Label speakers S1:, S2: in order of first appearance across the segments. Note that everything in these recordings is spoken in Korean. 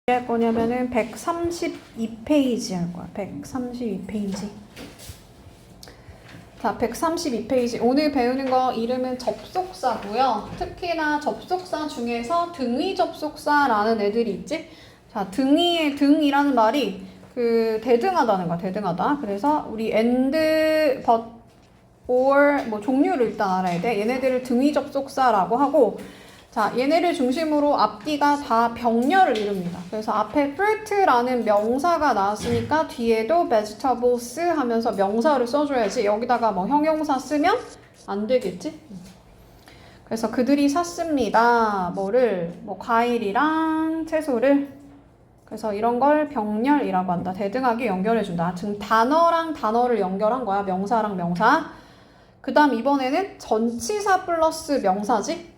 S1: 할 거냐면은 132페이지 할 거야. 132페이지. 자, 132페이지. 오늘 배우는 거 이름은 접속사고요. 특히나 접속사 중에서 등위 접속사라는 애들이 있지? 자, 등위의 등이라는 말이 그 대등하다는 거야. 대등하다. 그래서 우리 and, but, or 뭐 종류를 일단 알아야 돼. 얘네들을 등위 접속사라고 하고, 자, 얘네를 중심으로 앞뒤가 다 병렬을 이룹니다. 그래서 앞에 fruit라는 명사가 나왔으니까 뒤에도 vegetables 하면서 명사를 써줘야지. 여기다가 뭐 형용사 쓰면 안 되겠지? 그래서 그들이 샀습니다. 뭐를? 뭐 과일이랑 채소를. 그래서 이런 걸 병렬이라고 한다. 대등하게 연결해준다. 지금 단어랑 단어를 연결한 거야. 명사랑 명사. 그 다음 이번에는 전치사 플러스 명사지.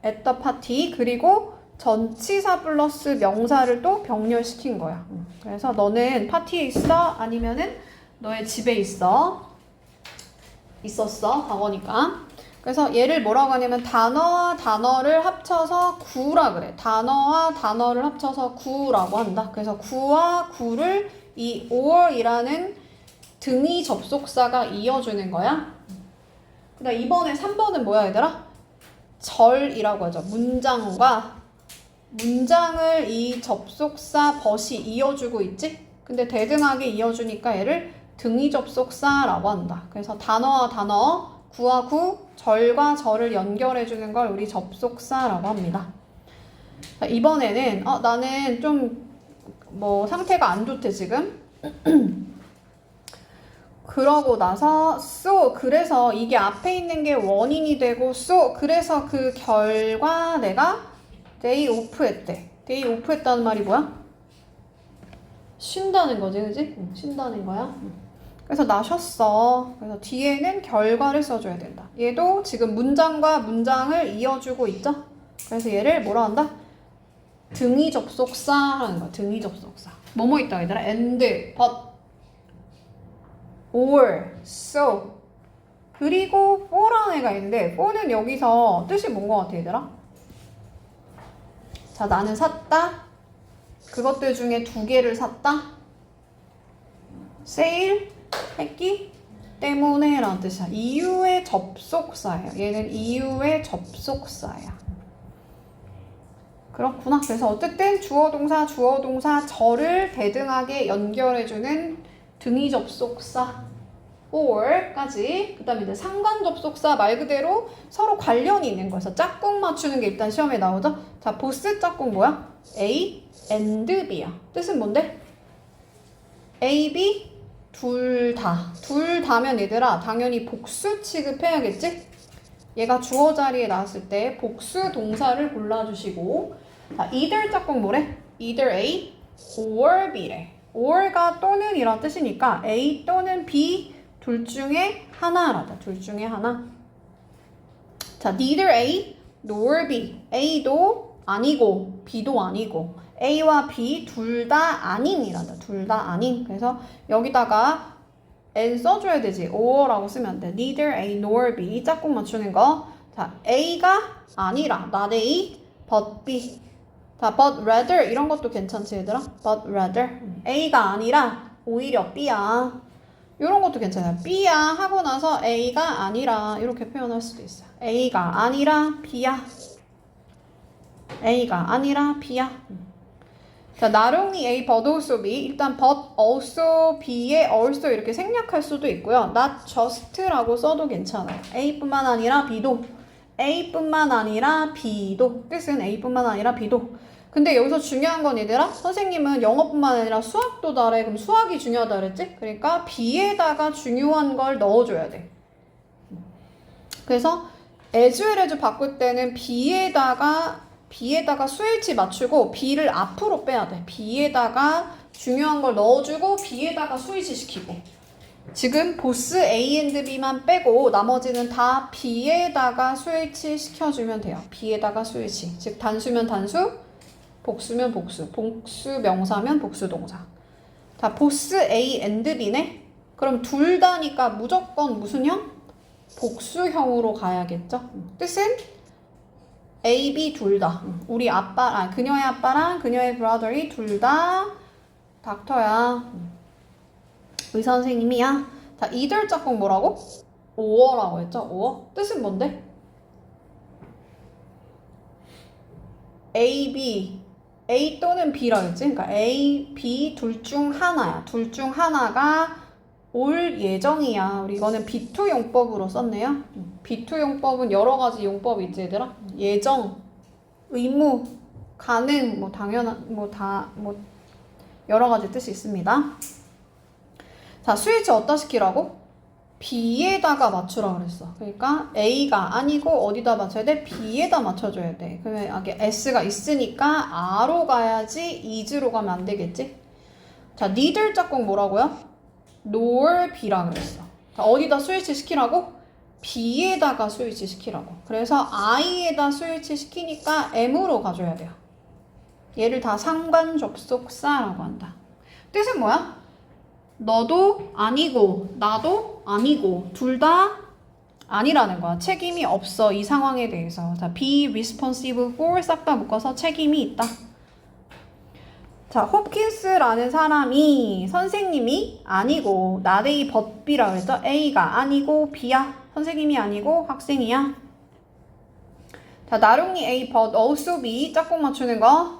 S1: at the party. 그리고 전치사 플러스 명사를 또 병렬시킨 거야. 그래서 너는 파티에 있어? 아니면은 너의 집에 있어? 있었어. 과거니까. 그래서 얘를 뭐라고 하냐면 단어와 단어를 합쳐서 구라 그래. 단어와 단어를 합쳐서 구라고 한다. 그래서 구와 구를 이 or이라는 등위 접속사가 이어주는 거야. 그다음 이번에 3번은 뭐야 얘들아? 절이라고 하죠. 문장을 이 접속사 벗이 이어주고 있지? 근데 대등하게 이어주니까 얘를 등위 접속사라고 한다. 그래서 단어와 단어, 구와 구, 절과 절을 연결해주는 걸 우리 접속사라고 합니다. 자, 이번에는 나는 좀 뭐 상태가 안 좋대 지금. 그러고 나서 so 그래서 이게 앞에 있는 게 원인이 되고 so 그래서 그 결과 내가 day off 했대. day off 했다는 말이 뭐야? 쉰다는 거지, 그지? 쉰다는 거야. 그래서 나 쉬었어. 그래서 뒤에는 결과를 써줘야 된다. 얘도 지금 문장과 문장을 이어주고 있죠? 그래서 얘를 뭐라 한다? 등위 접속사라는 거야. 등위 접속사. 뭐뭐 있다 얘들아? and, but, or, so. 그리고 for라는 애가 있는데 for는 여기서 뜻이 뭔 것 같아 얘들아? 자, 나는 샀다. 그것들 중에 2개를 샀다. 세일 했기 때문에 라는 뜻이야. 이유의 접속사예요. 얘는 이유의 접속사야. 그렇구나. 그래서 어쨌든 주어 동사 절을 대등하게 연결해주는 등위 접속사 or까지. 그 다음에 이제 상관 접속사 말 그대로 서로 관련이 있는 거여서 짝꿍 맞추는 게 일단 시험에 나오죠. 자, 보스 짝꿍 뭐야? A and B야. 뜻은 뭔데? A, B 둘 다면 얘들아 당연히 복수 취급해야겠지? 얘가 주어 자리에 나왔을 때 복수 동사를 골라주시고, 자, either 짝꿍 뭐래? either A or B래. or가 또는 이런 뜻이니까 A 또는 B 둘 중에 하나라다. 둘 중에 하나. 자, neither A nor B. A도 아니고 B도 아니고 A와 B 둘 다 아닌이란다. 둘 다 아닌. 그래서 여기다가 N 써줘야 되지. or라고 쓰면 안 돼. neither A nor B. 짝꿍 맞추는 거. 자, A가 아니라 not A but B. 자, but rather 이런 것도 괜찮지 얘들아? but rather A가 아니라 오히려 B야. 이런 것도 괜찮아요. B야 하고 나서 A가 아니라 이렇게 표현할 수도 있어요. A가 아니라 B야. A가 아니라 B야. 자, not only A but also B. 일단 but also B에 also 이렇게 생략할 수도 있고요. not just라고 써도 괜찮아요. A뿐만 아니라 B도. A뿐만 아니라 B도. 뜻은 A뿐만 아니라 B도. 근데 여기서 중요한 건 얘들아, 선생님은 영어뿐만 아니라 수학도 다래. 그럼 수학이 중요하다 그랬지? 그러니까 B에다가 중요한 걸 넣어줘야 돼. 그래서 as well as 바꿀 때는 B에다가 수일치 맞추고 B를 앞으로 빼야 돼. B에다가 중요한 걸 넣어주고 B에다가 수일치 시키고. 지금 보스 A and B만 빼고 나머지는 다 B에다가 수일치 시켜주면 돼요. B에다가 수일치. 즉 단수면 단수, 복수면 복수, 복수 명사면 복수 동사. 자, 보스 A and B네? 그럼 둘 다니까 무조건 무슨 형? 복수형으로 가야겠죠? 뜻은 A, B 둘 다. 우리 그녀의 아빠랑 그녀의 brother이 둘 다 닥터야. 의사 선생님이야. 자, 이들 짝꿍 뭐라고? or라고 했죠? or. 뜻은 뭔데? A, B. A 또는 B라고 했지? 그러니까 A, B 둘 중 하나야. 둘 중 하나가 올 예정이야. 우리 이거는 B2 용법으로 썼네요. B2 용법은 여러 가지 용법이 있지, 얘들아. 예정, 의무, 가능, 뭐 당연한, 여러 가지 뜻이 있습니다. 자, 스위치 어디다 시키라고? B에다가 맞추라 그랬어. 그러니까 A가 아니고 어디다 맞춰야 돼? B에다 맞춰줘야 돼. 그러면 이게 S가 있으니까 R로 가야지 is로 가면 안 되겠지? 자, 니들 짝꿍 뭐라고요? nor B라 그랬어. 자, 어디다 스위치 시키라고? B에다가 스위치 시키라고. 그래서 I에다 스위치 시키니까 M으로 가줘야 돼요. 얘를 다 상관 접속사라고 한다. 뜻은 뭐야? 너도 아니고 나도 아니고 둘 다 아니라는 거야. 책임이 없어 이 상황에 대해서. 자, be responsible for 싹 다 묶어서 책임이 있다. 자, 홉킨스라는 사람이 선생님이 아니고 not A but B라고 했죠. A가 아니고 B야. 선생님이 아니고 학생이야. 자, not only A but also B 짝꿍 맞추는 거.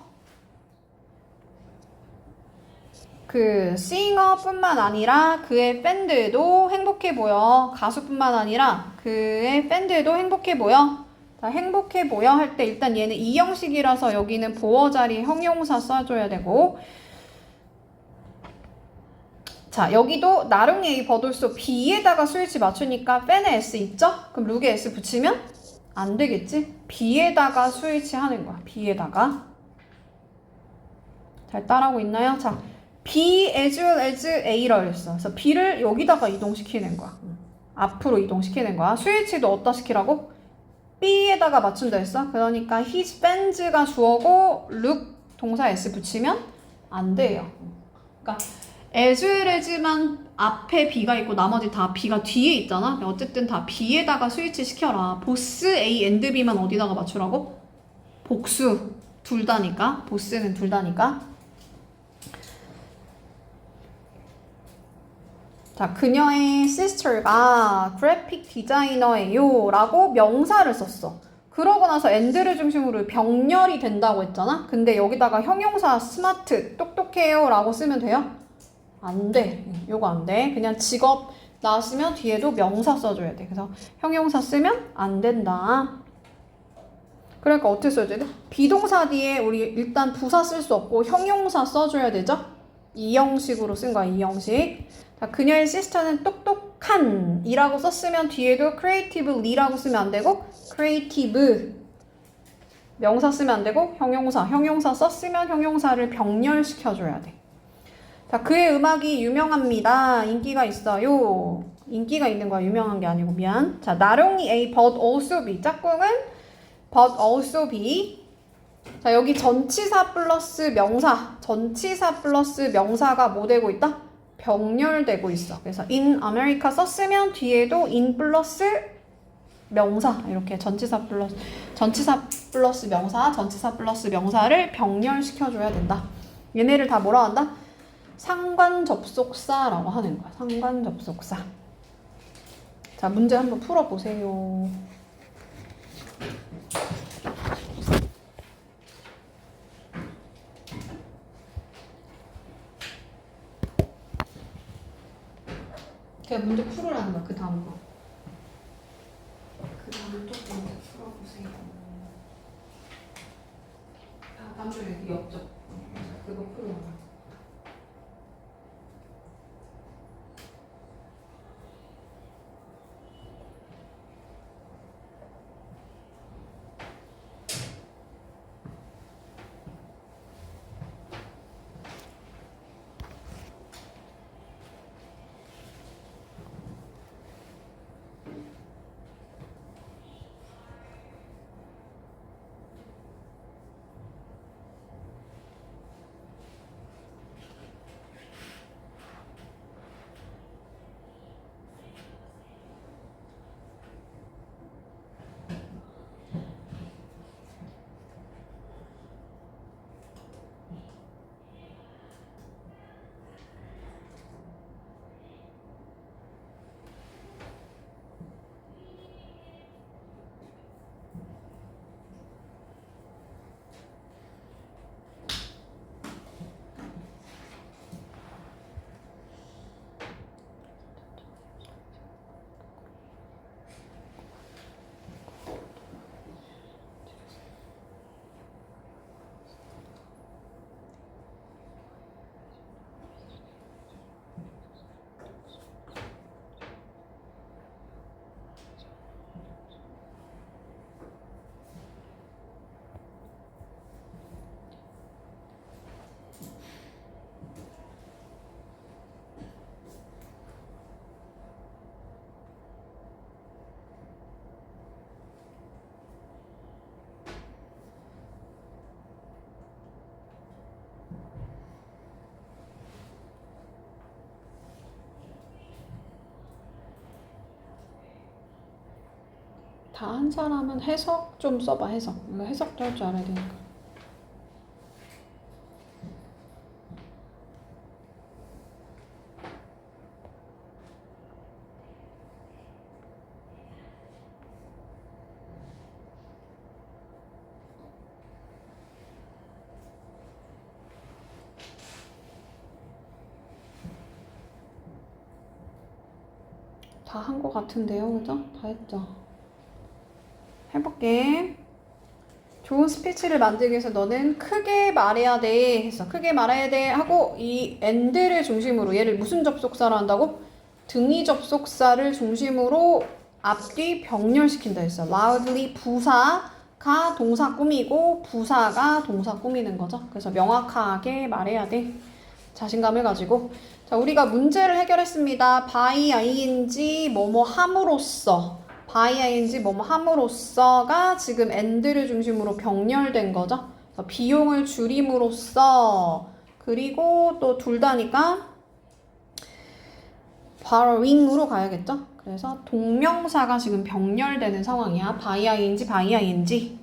S1: 그 싱어뿐만 아니라 그의 팬들도 행복해 보여. 가수뿐만 아니라 그의 팬들도 행복해 보여. 자, 행복해 보여 할 때 일단 얘는 이형식이라서 여기는 보어 자리에 형용사 써줘야 되고, 자, 여기도 나름 A 버돌소 B에다가 스위치 맞추니까 팬에 S 있죠? 그럼 룩에 S 붙이면 안 되겠지? B에다가 스위치 하는 거야. B에다가. 잘 따라하고 있나요? 자, B as well as A라 그랬어. 그래서 B를 여기다가 이동시키는 거야. 앞으로 이동시키는 거야. 스위치도 어디다 시키라고? B에다가 맞춘다 했어. 그러니까 his fans가 주어고 look 동사 S 붙이면 안 돼요. 그러니까 as well as만 앞에 B가 있고 나머지 다 B가 뒤에 있잖아. 어쨌든 다 B에다가 스위치 시켜라. 보스 A and B만 어디다가 맞추라고? 복수 둘 다니까. 보스는 둘 다니까. 자, 그녀의 sister가 그래픽 디자이너예요 라고 명사를 썼어. 그러고 나서 and를 중심으로 병렬이 된다고 했잖아. 근데 여기다가 형용사 스마트, 똑똑해요 라고 쓰면 돼요? 안 돼. 요거 안 돼. 그냥 직업 나왔으면 뒤에도 명사 써줘야 돼. 그래서 형용사 쓰면 안 된다. 그러니까 어떻게 써줘야 돼? 비동사 뒤에 우리 일단 부사 쓸 수 없고 형용사 써줘야 되죠? 이 형식으로 쓴 거야, 이 형식. 자, 그녀의 시스터는 똑똑한 이라고 썼으면 뒤에도 creatively라고 쓰면 안 되고 creative 명사 쓰면 안 되고 형용사 썼으면 형용사를 병렬시켜줘야 돼. 자, 그의 음악이 유명합니다. 인기가 있어요. 인기가 있는 거야. 유명한 게 아니고 미안. 자, not only A but also B. 짝꿍은 but also B. 자, 여기 전치사 플러스 명사가 뭐 되고 있다? 병렬되고 있어. 그래서 in America 썼으면 뒤에도 in 플러스 명사 이렇게 전치사 플러스 명사를 병렬시켜줘야 된다. 얘네를 다 뭐라 한다? 상관 접속사라고 하는 거야. 상관 접속사. 자, 문제 한번 풀어보세요. 그냥 문제 풀으라는 거야, 그 다음 거. 그 다음 또 문제 풀어보세요. 아, 다음 주 여기 옆쪽. 그거 풀어봐. 다 한 사람은 해석 좀 써봐. 해석. 이거 해석도 할 줄 알아야 되니까. 다 한 것 같은데요, 그죠? 다 했죠? 해볼게. 좋은 스피치를 만들기 위해서 너는 크게 말해야 돼 했어. 크게 말해야 돼 하고 이 and를 중심으로 얘를 무슨 접속사로 한다고? 등위 접속사를 중심으로 앞뒤 병렬시킨다 했어. loudly 부사가 동사 꾸미고 부사가 동사 꾸미는 거죠. 그래서 명확하게 말해야 돼. 자신감을 가지고. 자, 우리가 문제를 해결했습니다. by ing 뭐뭐 함으로써 by ing 뭐뭐 함으로써가 지금 and를 중심으로 병렬된 거죠. 비용을 줄임으로써 그리고 또 둘 다니까 borrowing으로 가야겠죠. 그래서 동명사가 지금 병렬되는 상황이야. by ing.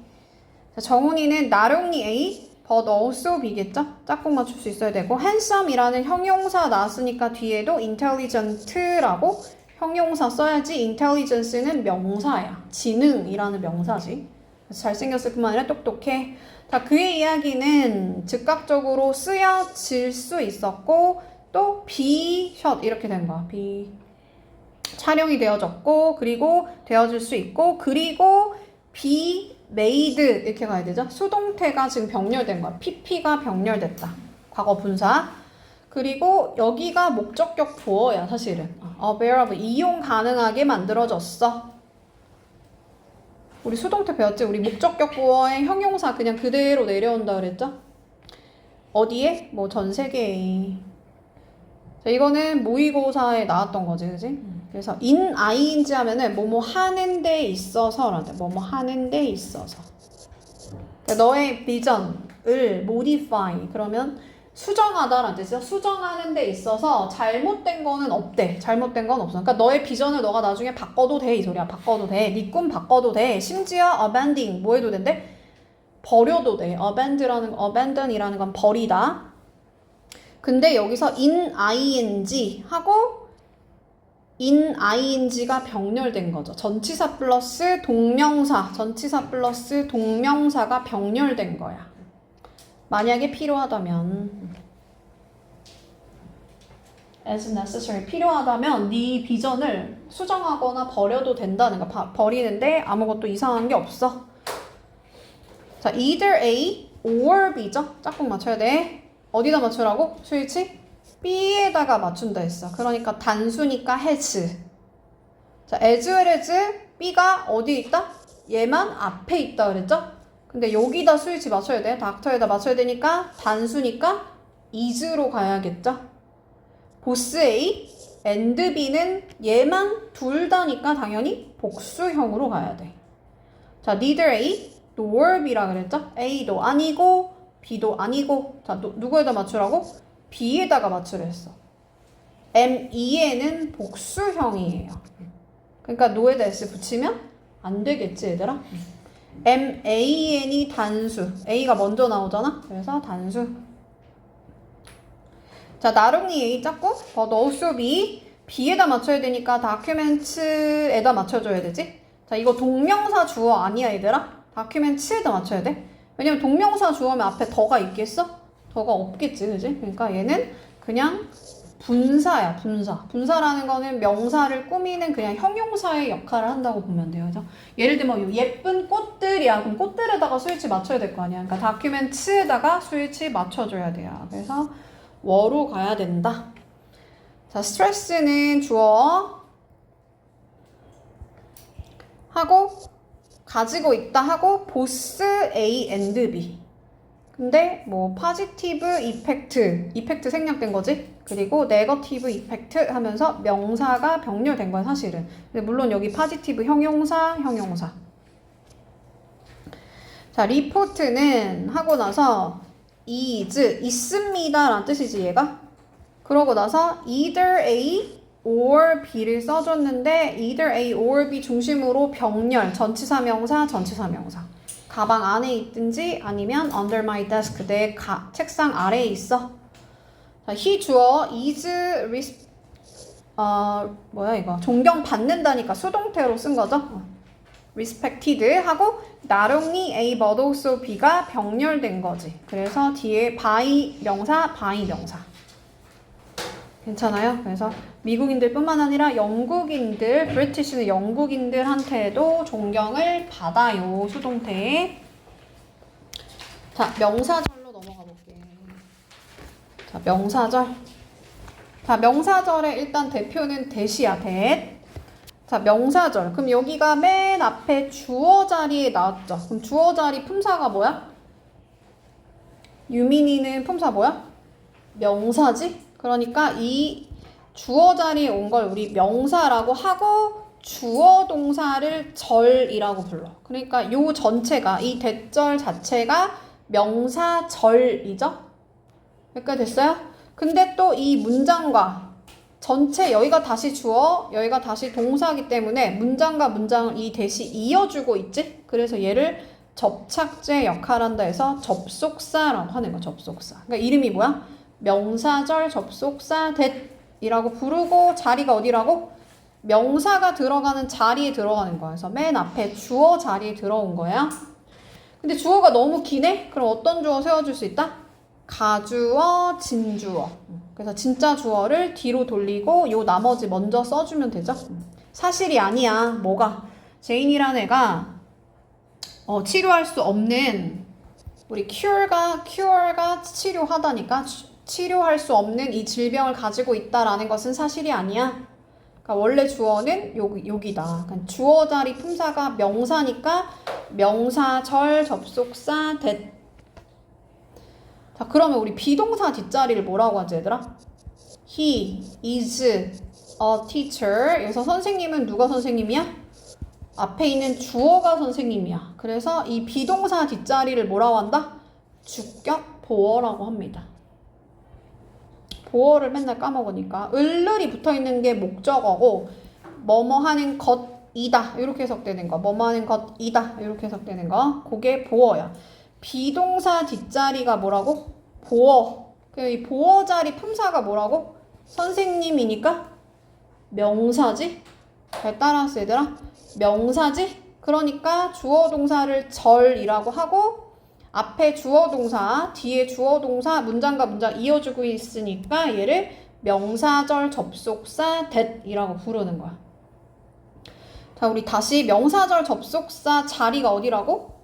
S1: 자, 정훈이는 not only A but also B겠죠? 짝꿍 맞출 수 있어야 되고 handsome이라는 형용사 나왔으니까 뒤에도 intelligent라고 형용사 써야지. intelligence는 명사야. 지능이라는 명사지. 그래서 잘생겼을 뿐만 아니라 똑똑해. 자, 그의 이야기는 즉각적으로 쓰여질 수 있었고 또 be shot 이렇게 된 거야. be 촬영이 되어졌고 그리고 되어질 수 있고 그리고 be made 이렇게 가야 되죠. 수동태가 지금 병렬된 거야. pp가 병렬됐다. 과거 분사. 그리고 여기가 목적격 보어야 사실은. available 이용 가능하게 만들어졌어. 우리 수동태 배웠지? 우리 목적격 보어의 형용사 그냥 그대로 내려온다 그랬죠? 어디에? 뭐 전 세계에. 자, 이거는 모의고사에 나왔던 거지, 그지? 그래서 in ing 하면은 뭐뭐 하는 데 있어서란다. 뭐뭐 하는 데 있어서. 그러니까 너의 비전을 modify 그러면 수정하다라는 뜻이죠. 수정하는 데 있어서 잘못된 거는 없대. 잘못된 건 없어. 그러니까 너의 비전을 너가 나중에 바꿔도 돼. 이 소리야. 바꿔도 돼. 네 꿈 바꿔도 돼. 심지어 abandoning 뭐 해도 된대? 버려도 돼. abandon이라는 건 버리다. 근데 여기서 in ing 하고 in ing가 병렬된 거죠. 전치사 플러스 동명사. 전치사 플러스 동명사가 병렬된 거야. 만약에 필요하다면 as necessary 필요하다면 네 비전을 수정하거나 버려도 된다는 거. 버리는데 아무것도 이상한 게 없어. 자, either A or B죠. 짝꿍 맞춰야 돼. 어디다 맞추라고? 스위치? B에다가 맞춘다 했어. 그러니까 단수니까 has. 자, as well as B가 어디 있다? 얘만 앞에 있다 그랬죠? 근데 여기다 스위치 맞춰야 돼. 닥터에다 맞춰야 되니까 단수니까 is로 가야겠죠? 보스 A and B는 얘만 둘 다니까 당연히 복수형으로 가야 돼. 자, neither A nor B라 그랬죠? A도 아니고 B도 아니고. 자, 누구에다 맞추라고? B에다가 맞추려 했어. ME에는 복수형이에요. 그러니까 no에다 S 붙이면 안 되겠지, 얘들아? MAN이 단수. A가 먼저 나오잖아? 그래서 단수. 자, 나름이 A 짰고, but also B. B에다 맞춰야 되니까 documents에다 맞춰줘야 되지? 자, 이거 동명사 주어 아니야, 얘들아? documents에다 맞춰야 돼. 왜냐면 동명사 주어면 앞에 더가 있겠어? 더가 없겠지, 그지? 그러니까 얘는 그냥 분사야, 분사. 분사라는 거는 명사를 꾸미는 그냥 형용사의 역할을 한다고 보면 돼요. 그죠? 예를 들면 예쁜 꽃들이야. 그럼 꽃들에다가 스위치 맞춰야 될 거 아니야. 그러니까 다큐멘트에다가 스위치 맞춰줘야 돼요. 그래서 워로 가야 된다. 자, 스트레스는 주어 하고 가지고 있다 하고 보스 A and B. 근데 뭐 포지티브 이펙트 생략된 거지. 그리고 네거티브 이펙트 하면서 명사가 병렬된 거야 사실은. 근데 물론 여기 포지티브 형용사. 자, 리포트는 하고 나서 is 있습니다 라는 뜻이지 얘가. 그러고 나서 either A or B를 써줬는데 either A or B 중심으로 병렬, 전치사 명사, 전치사 명사. 가방 안에 있든지 아니면 under my desk, 내 책상 아래에 있어. 자, he 주어 is 뭐야 이거 존경받는다니까 수동태로 쓴 거죠. respected 하고 not only A but also B가 병렬된 거지. 그래서 뒤에 by 명사, by 명사. 괜찮아요? 그래서 미국인들 뿐만 아니라 영국인들, 브리티시는 영국인들한테도 존경을 받아요. 수동태. 자, 명사절로 넘어가 볼게. 자, 명사절. 자, 명사절의 일단 대표는 that이야, that. 자, 명사절. 그럼 여기가 맨 앞에 주어 자리에 나왔죠. 그럼 주어 자리 품사가 뭐야? 유민이는 품사 뭐야? 명사지? 그러니까 이 주어 자리에 온 걸 우리 명사라고 하고 주어 동사를 절이라고 불러. 그러니까 요 전체가 이 대절 자체가 명사절이죠? 여기까지 됐어요? 근데 또 이 문장과 전체 여기가 다시 주어, 여기가 다시 동사이기 때문에 문장과 문장을 이 대시 이어주고 있지? 그래서 얘를 접착제 역할한다 해서 접속사라고 하는 거야, 접속사. 그러니까 이름이 뭐야? 명사절 접속사 that이라고 부르고 자리가 어디라고? 명사가 들어가는 자리에 들어가는 거야. 그래서 맨 앞에 주어 자리에 들어온 거야. 근데 주어가 너무 기네? 그럼 어떤 주어 세워줄 수 있다? 가주어, 진주어. 그래서 진짜 주어를 뒤로 돌리고 요 나머지 먼저 써주면 되죠? 사실이 아니야. 뭐가? 제인이라는 애가 치료할 수 없는 우리 cure가 치료하다니까 치료할 수 없는 이 질병을 가지고 있다라는 것은 사실이 아니야. 그러니까 원래 주어는 여기다. 그러니까 주어 자리 품사가 명사니까 명사절 접속사 that. 자, 그러면 우리 비동사 뒷자리를 뭐라고 하지, 얘들아? He is a teacher. 여기서 선생님은 누가 선생님이야? 앞에 있는 주어가 선생님이야. 그래서 이 비동사 뒷자리를 뭐라고 한다? 주격 보어라고 합니다. 보어를 맨날 까먹으니까 을을이 붙어있는 게 목적어고 뭐뭐 하는 것이다 이렇게 해석되는 거, 뭐뭐 하는 것이다 이렇게 해석되는 거, 그게 보어야. 비동사 뒷자리가 뭐라고? 보어. 이 보어 자리 품사가 뭐라고? 선생님이니까 명사지? 잘 따라왔어 얘들아? 명사지? 그러니까 주어 동사를 절이라고 하고 앞에 주어 동사, 뒤에 주어 동사, 문장과 문장 이어주고 있으니까 얘를 명사절 접속사 that이라고 부르는 거야. 자, 우리 다시 명사절 접속사 자리가 어디라고?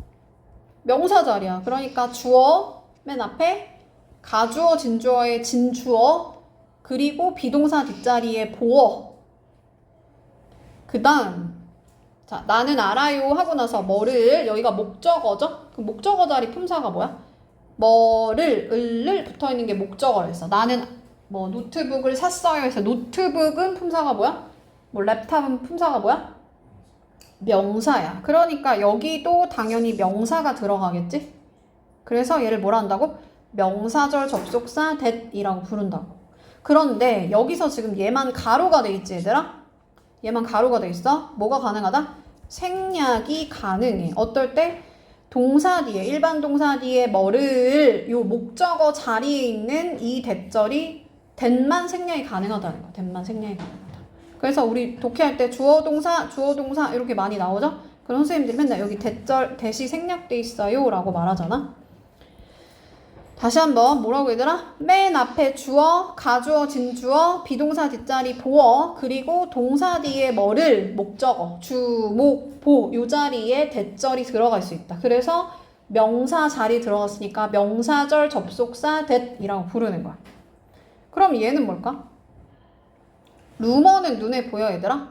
S1: 명사 자리야. 그러니까 주어 맨 앞에 가주어, 진주어의 진주어 그리고 비동사 뒷자리에 보어. 그 다음 자, 나는 알아요 하고 나서 뭐를 여기가 목적어죠? 그 목적어 자리 품사가 뭐야? 뭐를 을을 붙어있는 게 목적어였어. 나는 뭐 노트북을 샀어요 해서 노트북은 품사가 뭐야? 뭐 랩탑은 품사가 뭐야? 명사야. 그러니까 여기도 당연히 명사가 들어가겠지? 그래서 얘를 뭐라 한다고? 명사절 접속사 that이라고 부른다고. 그런데 여기서 지금 얘만 가로가 돼 있지 얘들아? 얘만 가로가 돼 있어? 뭐가 가능하다? 생략이 가능해. 어떨 때? 동사 뒤에, 일반 동사 뒤에 뭐를 요 목적어 자리에 있는 이 대절이 that만 생략이 가능하다는 거야. that만 생략이 가능하다. 그래서 우리 독해할 때 주어 동사 이렇게 많이 나오죠? 그럼 선생님들이 맨날 여기 that이 생략돼 있어요 라고 말하잖아. 다시 한번 뭐라고 얘들아? 맨 앞에 주어, 가주어, 진주어, 비동사 뒷자리 보어, 그리고 동사 뒤에 뭐를 목적어, 주, 목, 보 요 자리에 대절이 들어갈 수 있다. 그래서 명사 자리 들어갔으니까 명사절 접속사 that이라고 부르는 거야. 그럼 얘는 뭘까? 루머는 눈에 보여 얘들아?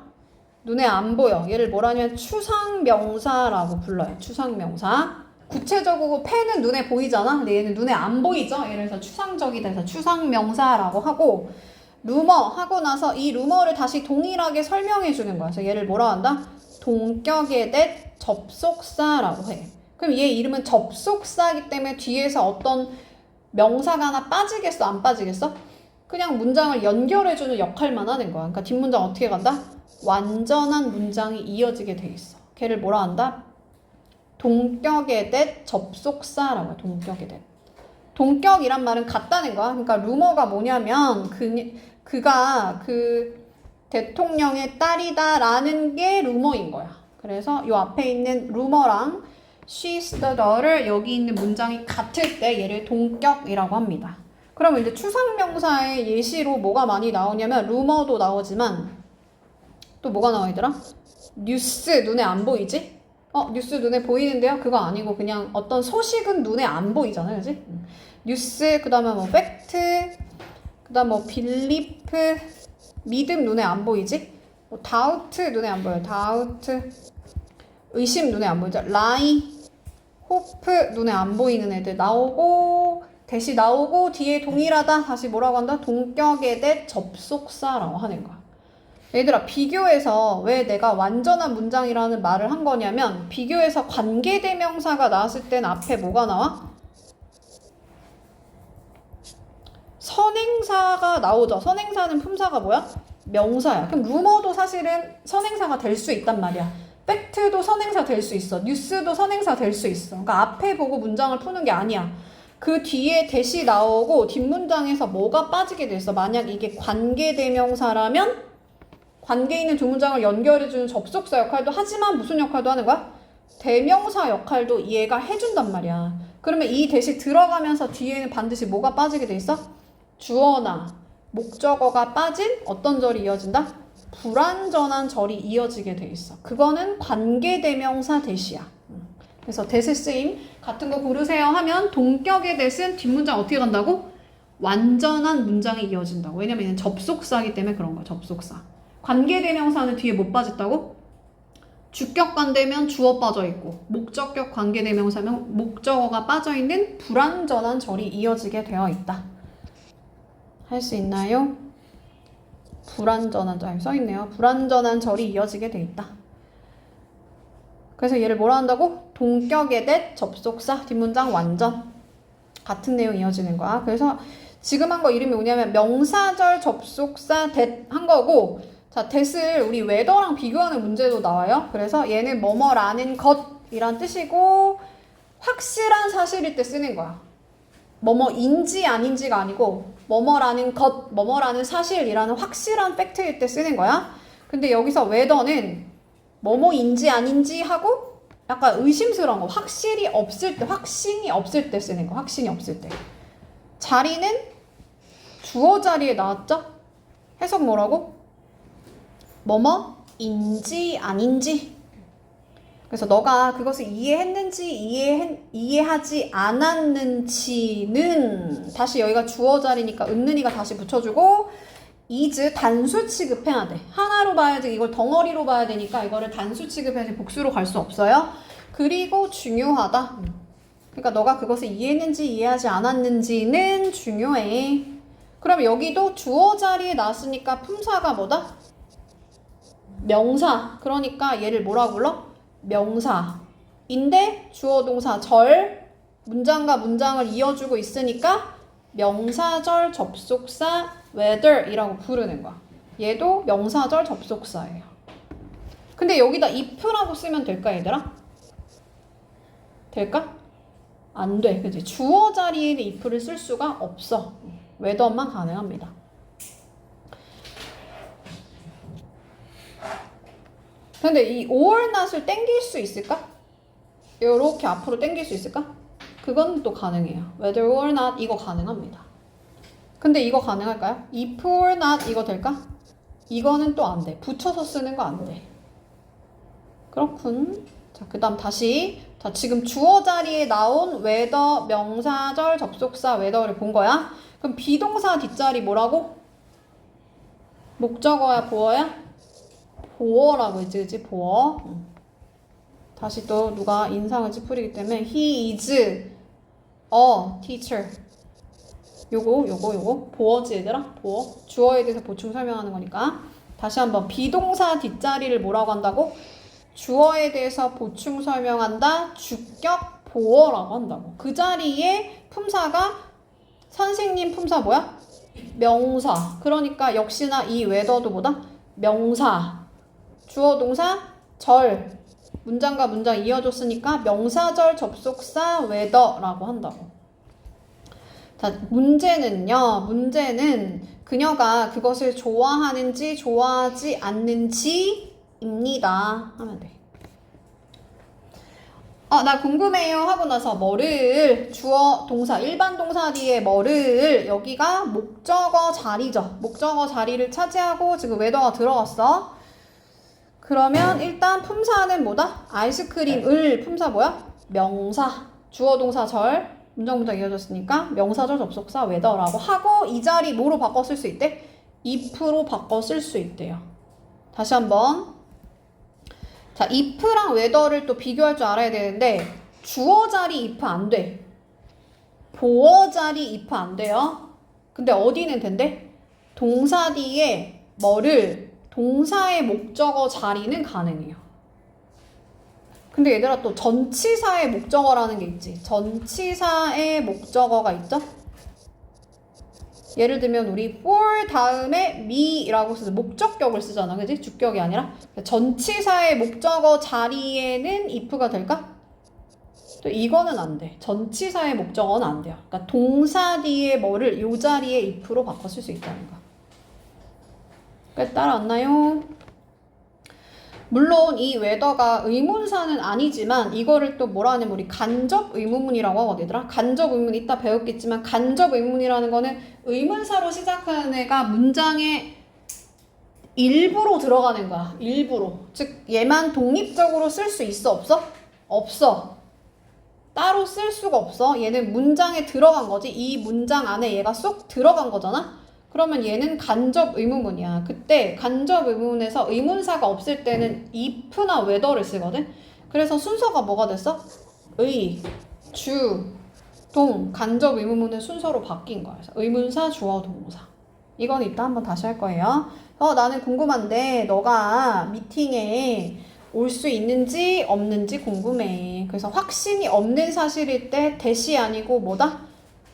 S1: 눈에 안 보여. 얘를 뭐라냐면 추상명사라고 불러요. 추상명사. 구체적이고 펜은 눈에 보이잖아. 근데 얘는 눈에 안 보이죠. 예를 들어서 추상적이다 해서 추상명사라고 하고 루머 하고 나서 이 루머를 다시 동일하게 설명해 주는 거야. 그래서 얘를 뭐라 한다? 동격에 대해 접속사라고 해. 그럼 얘 이름은 접속사이기 때문에 뒤에서 어떤 명사가 하나 빠지겠어? 안 빠지겠어? 그냥 문장을 연결해주는 역할만 하는 거야. 그러니까 뒷문장 어떻게 간다? 완전한 문장이 이어지게 돼 있어. 걔를 뭐라 한다? 동격에 대 접속사라고 해. 동격에 대. 동격이란 말은 같다는 거야. 그러니까 루머가 뭐냐면 그가 그 대통령의 딸이다라는 게 루머인 거야. 그래서 요 앞에 있는 루머랑 she's the daughter 여기 있는 문장이 같을 때 얘를 동격이라고 합니다. 그러면 이제 추상명사의 예시로 뭐가 많이 나오냐면 루머도 나오지만 또 뭐가 나오더라? 뉴스 눈에 안 보이지? 뉴스 눈에 보이는데요? 그거 아니고 그냥 어떤 소식은 눈에 안 보이잖아요, 그지? 뉴스, 그 다음에 뭐 팩트, 그 다음 뭐 빌리프, 믿음 눈에 안 보이지? 뭐 다우트 눈에 안 보여요. 다우트, 의심 눈에 안 보이죠? 라이, 호프 눈에 안 보이는 애들 나오고 대시 나오고 뒤에 동일하다 다시 뭐라고 한다? 동격에 대 접속사라고 하는 거야. 얘들아 비교해서 왜 내가 완전한 문장이라는 말을 한 거냐면 비교해서 관계대명사가 나왔을 땐 앞에 뭐가 나와? 선행사가 나오죠. 선행사는 품사가 뭐야? 명사야. 그럼 루머도 사실은 선행사가 될 수 있단 말이야. 팩트도 선행사 될 수 있어. 뉴스도 선행사 될 수 있어. 그러니까 앞에 보고 문장을 푸는 게 아니야. 그 뒤에 대시 나오고 뒷문장에서 뭐가 빠지게 돼 있어. 만약 이게 관계대명사라면 관계 있는 두 문장을 연결해주는 접속사 역할도 하지만 무슨 역할도 하는 거야? 대명사 역할도 얘가 해준단 말이야. 그러면 이 대시 들어가면서 뒤에는 반드시 뭐가 빠지게 돼 있어? 주어나 목적어가 빠진 어떤 절이 이어진다? 불완전한 절이 이어지게 돼 있어. 그거는 관계대명사 대시야. 그래서 대세 쓰임 같은 거 고르세요 하면 동격의 대신 뒷문장 어떻게 간다고? 완전한 문장이 이어진다고. 왜냐면 얘는 접속사이기 때문에 그런 거야. 접속사. 관계대명사는 뒤에 못 빠졌다고? 주격 관대면 주어 빠져있고 목적격 관계대명사면 목적어가 빠져있는 불완전한 절이 이어지게 되어 있다. 할 수 있나요? 불완전한 절 써있네요. 불완전한 절이 이어지게 돼 있다. 그래서 얘를 뭐라 한다고? 동격에 대 접속사 뒷문장 완전 같은 내용 이어지는 거야. 그래서 지금 한 거 이름이 뭐냐면 명사절 접속사 that 한 거고 자 that을 우리 whether랑 비교하는 문제도 나와요. 그래서 얘는 뭐뭐라는 것이란 뜻이고 확실한 사실일 때 쓰는 거야. 뭐뭐인지 아닌지가 아니고 뭐뭐라는 것, 뭐뭐라는 사실이라는 확실한 팩트일 때 쓰는 거야. 근데 여기서 whether는 뭐뭐인지 아닌지 하고 약간 의심스러운 거 확실히 없을 때 확신이 없을 때 쓰는 거. 확신이 없을 때. 자리는 주어 자리에 나왔죠? 해석 뭐라고? 뭐뭐인지 아닌지. 그래서 너가 그것을 이해했는지 이해하지 않았는지는 다시 여기가 주어 자리니까 은는이가 다시 붙여주고 is 단수 취급해야 돼. 하나로 봐야 돼. 이걸 덩어리로 봐야 되니까 이거를 단수 취급해야지 복수로 갈 수 없어요. 그리고 중요하다. 그러니까 너가 그것을 이해했는지 이해하지 않았는지는 중요해. 그럼 여기도 주어 자리에 나왔으니까 품사가 뭐다? 명사. 그러니까 얘를 뭐라고 불러? 명사인데 주어 동사 절 문장과 문장을 이어주고 있으니까 명사절 접속사 whether이라고 부르는 거야. 얘도 명사절 접속사예요. 근데 여기다 if라고 쓰면 될까 얘들아? 될까? 안 돼. 그치? 주어 자리에 if를 쓸 수가 없어. whether만 가능합니다. 근데 이 or not을 땡길 수 있을까? 이렇게 앞으로 땡길 수 있을까? 그건 또 가능해요. whether or not 이거 가능합니다. 근데 이거 가능할까요? if or not 이거 될까? 이거는 또 안 돼. 붙여서 쓰는 거 안 돼. 그렇군. 자, 그 다음 다시. 자, 지금 주어 자리에 나온 whether 명사절 접속사 whether를 본 거야. 그럼 비동사 뒷자리 뭐라고? 목적어야 보어야? 보어라고 했지, 그치? 보어. 다시 또 누가 인상을 찌푸리기 때문에 he is a teacher. 요거 보어지 얘들아. 보어. 주어에 대해서 보충 설명하는 거니까. 다시 한번 비동사 뒷자리를 뭐라고 한다고? 주어에 대해서 보충 설명한다. 주격 보어라고 한다고. 그 자리에 품사가 선생님 품사 뭐야? 명사. 그러니까 역시나 이 whether도 뭐다? 명사. 주어 동사 절. 문장과 문장 이어줬으니까 명사절 접속사 whether라고 한다고. 자, 문제는요. 문제는 그녀가 그것을 좋아하는지 좋아하지 않는지입니다. 하면 돼. 나 궁금해요 하고 나서 뭐를 주어 동사 일반 동사 뒤에 뭐를 여기가 목적어 자리죠. 목적어 자리를 차지하고 지금 whether가 들어갔어. 그러면 일단 품사는 뭐다? 아이스크림을 품사 뭐야? 명사. 주어 동사 절. 문장 이어졌으니까 명사절 접속사 whether라고 하고 이 자리 뭐로 바꿔 쓸 수 있대? if로 바꿔 쓸 수 있대요. 다시 한번. 자, if랑 whether를 또 비교할 줄 알아야 되는데 주어 자리 if 안 돼. 보어 자리 if 안 돼요. 근데 어디는 된대? 동사 뒤에 뭐를 동사의 목적어 자리는 가능해요. 근데 얘들아 또 전치사의 목적어라는 게 있지. 전치사의 목적어가 있죠? 예를 들면 우리 for 다음에 me라고 써서 목적격을 쓰잖아. 그지? 주격이 아니라. 전치사의 목적어 자리에는 if가 될까? 또 이거는 안 돼. 전치사의 목적어는 안 돼요. 그러니까 동사 뒤에 뭐를 요 자리에 if로 바꿔 쓸 수 있다는 거. 그러니까 따라왔나요? 물론 이 whether가 의문사는 아니지만 이거를 또 뭐라 하냐면 우리 간접 의문문이라고 하거든. 얘들아. 간접 의문 이따 배웠겠지만 간접 의문이라는 거는 의문사로 시작하는 애가 문장에 일부로 들어가는 거야. 일부로. 즉 얘만 독립적으로 쓸 수 있어? 없어? 없어. 따로 쓸 수가 없어. 얘는 문장에 들어간 거지. 이 문장 안에 얘가 쏙 들어간 거잖아. 그러면 얘는 간접 의문문이야. 그때 간접 의문문에서 의문사가 없을 때는 if나 whether를 쓰거든. 그래서 순서가 뭐가 됐어? 의, 주, 동, 간접 의문문의 순서로 바뀐 거야. 그래서 의문사, 주어, 동사. 이건 이따 한번 다시 할 거예요. 나는 궁금한데 너가 미팅에 올 수 있는지 없는지 궁금해. 그래서 확신이 없는 사실일 때 대시 아니고 뭐다?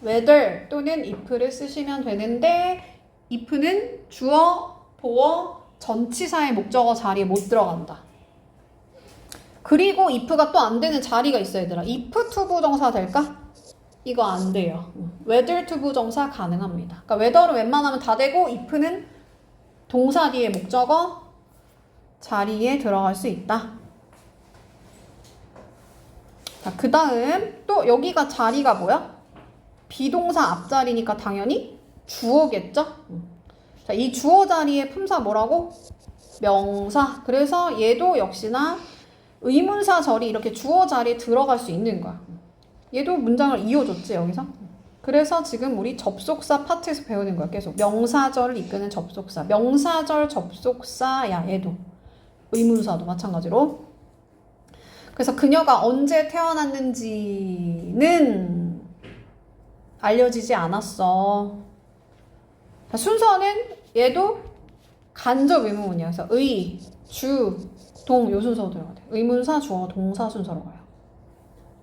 S1: whether 또는 if를 쓰시면 되는데 if는 주어, 보어, 전치사의 목적어 자리에 못 들어간다. 그리고 if가 또 안 되는 자리가 있어 얘들아. if to 부정사 될까? 이거 안 돼요. whether to 부정사 가능합니다. 그러니까 whether는 웬만하면 다 되고 if는 동사 뒤에 목적어 자리에 들어갈 수 있다. 자, 그 다음 또 여기가 자리가 뭐야? 비동사 앞자리니까 당연히 주어겠죠? 자, 이 주어 자리에 품사 뭐라고? 명사. 그래서 얘도 역시나 의문사 절이 이렇게 주어 자리에 들어갈 수 있는 거야. 얘도 문장을 이어줬지 여기서. 그래서 지금 우리 접속사 파트에서 배우는 거야. 계속 명사절을 이끄는 접속사. 명사절 접속사야 얘도. 의문사도 마찬가지로. 그래서 그녀가 언제 태어났는지는 알려지지 않았어. 순서는 얘도 간접 의문문이야. 그래서 의, 주, 동 요 순서로 들어가야 돼. 의문사, 주어, 동사 순서로 가요.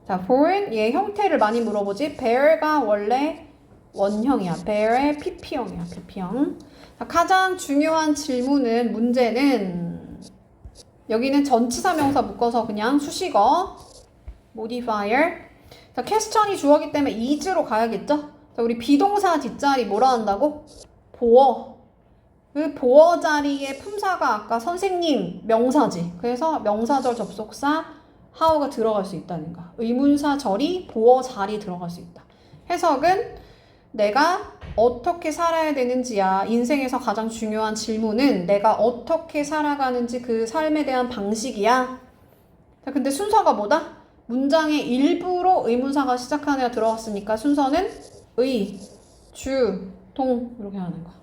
S1: 자, for은 얘 형태를 많이 물어보지. bear가 원래 원형이야. bear의 PP형이야. PP형. 자, 가장 중요한 질문은 문제는 여기는 전치사 명사 묶어서 그냥 수식어 modifier. 자, 퀘스천이 주어기 때문에 is로 가야겠죠? 자, 우리 비동사 뒷자리 뭐라 한다고? 보어. 그 보어 자리에 품사가 아까 선생님 명사지. 그래서 명사절 접속사 how가 들어갈 수 있다는 거. 의문사 절이 보어 자리에 들어갈 수 있다. 해석은 내가 어떻게 살아야 되는지야. 인생에서 가장 중요한 질문은 내가 어떻게 살아가는지 그 삶에 대한 방식이야. 자, 근데 순서가 뭐다? 문장의 일부로 의문사가 시작하는 애가 들어갔으니까 순서는 의, 주, 동 이렇게 하는 거야.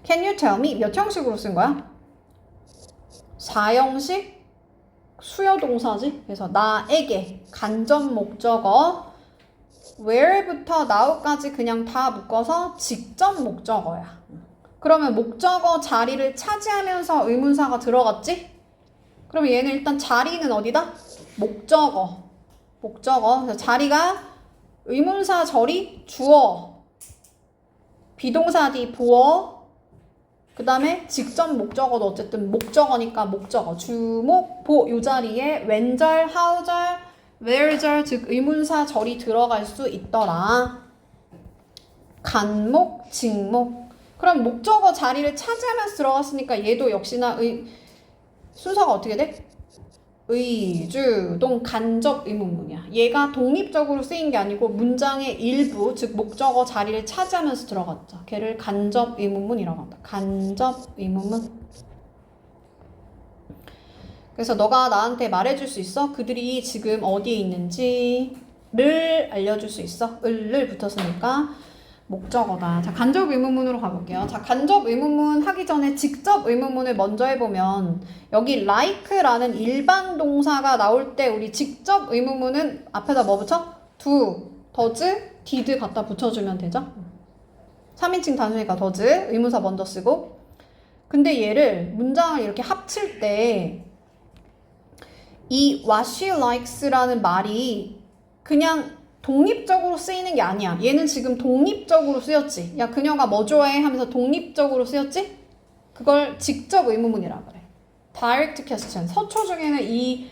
S1: Can you tell me? 몇 형식으로 쓴 거야? 4형식 수요동사지. 그래서 나에게 간접 목적어 where부터 now까지 그냥 다 묶어서 직접 목적어야. 그러면 목적어 자리를 차지하면서 의문사가 들어갔지? 그러면 얘는 일단 자리는 어디다? 목적어. 그래서 자리가 의문사 절이 주어, 비동사 뒤 보어, 그 다음에 직접 목적어도 어쨌든 목적어니까 목적어, 주목, 보 이 자리에 웬절, 하우절, where절 즉 의문사 절이 들어갈 수 있더라. 간목, 직목. 그럼 목적어 자리를 차지하면서 들어갔으니까 얘도 역시나 순서가 어떻게 돼? 의주동 간접 의문문이야. 얘가 독립적으로 쓰인 게 아니고 문장의 일부, 즉 목적어 자리를 차지하면서 들어갔죠. 걔를 간접 의문문이라고 한다. 간접 의문문. 그래서 너가 나한테 말해줄 수 있어? 그들이 지금 어디에 있는지를 알려줄 수 있어? 을을 붙었으니까 목적어다. 자, 간접 의문문으로 가볼게요. 자, 간접 의문문 하기 전에 직접 의문문을 먼저 해보면 여기 like라는 일반 동사가 나올 때 우리 직접 의문문은 앞에다 뭐 붙여? do, does, did 갖다 붙여주면 되죠? 3인칭 단수니까 does, 의문사 먼저 쓰고. 근데 얘를 문장을 이렇게 합칠 때 이 what she likes라는 말이 그냥 독립적으로 쓰이는 게 아니야. 얘는 지금 독립적으로 쓰였지. 야, 그녀가 뭐 좋아해? 하면서 독립적으로 쓰였지? 그걸 직접 의문문이라 그래. direct question. 서초 중에는 이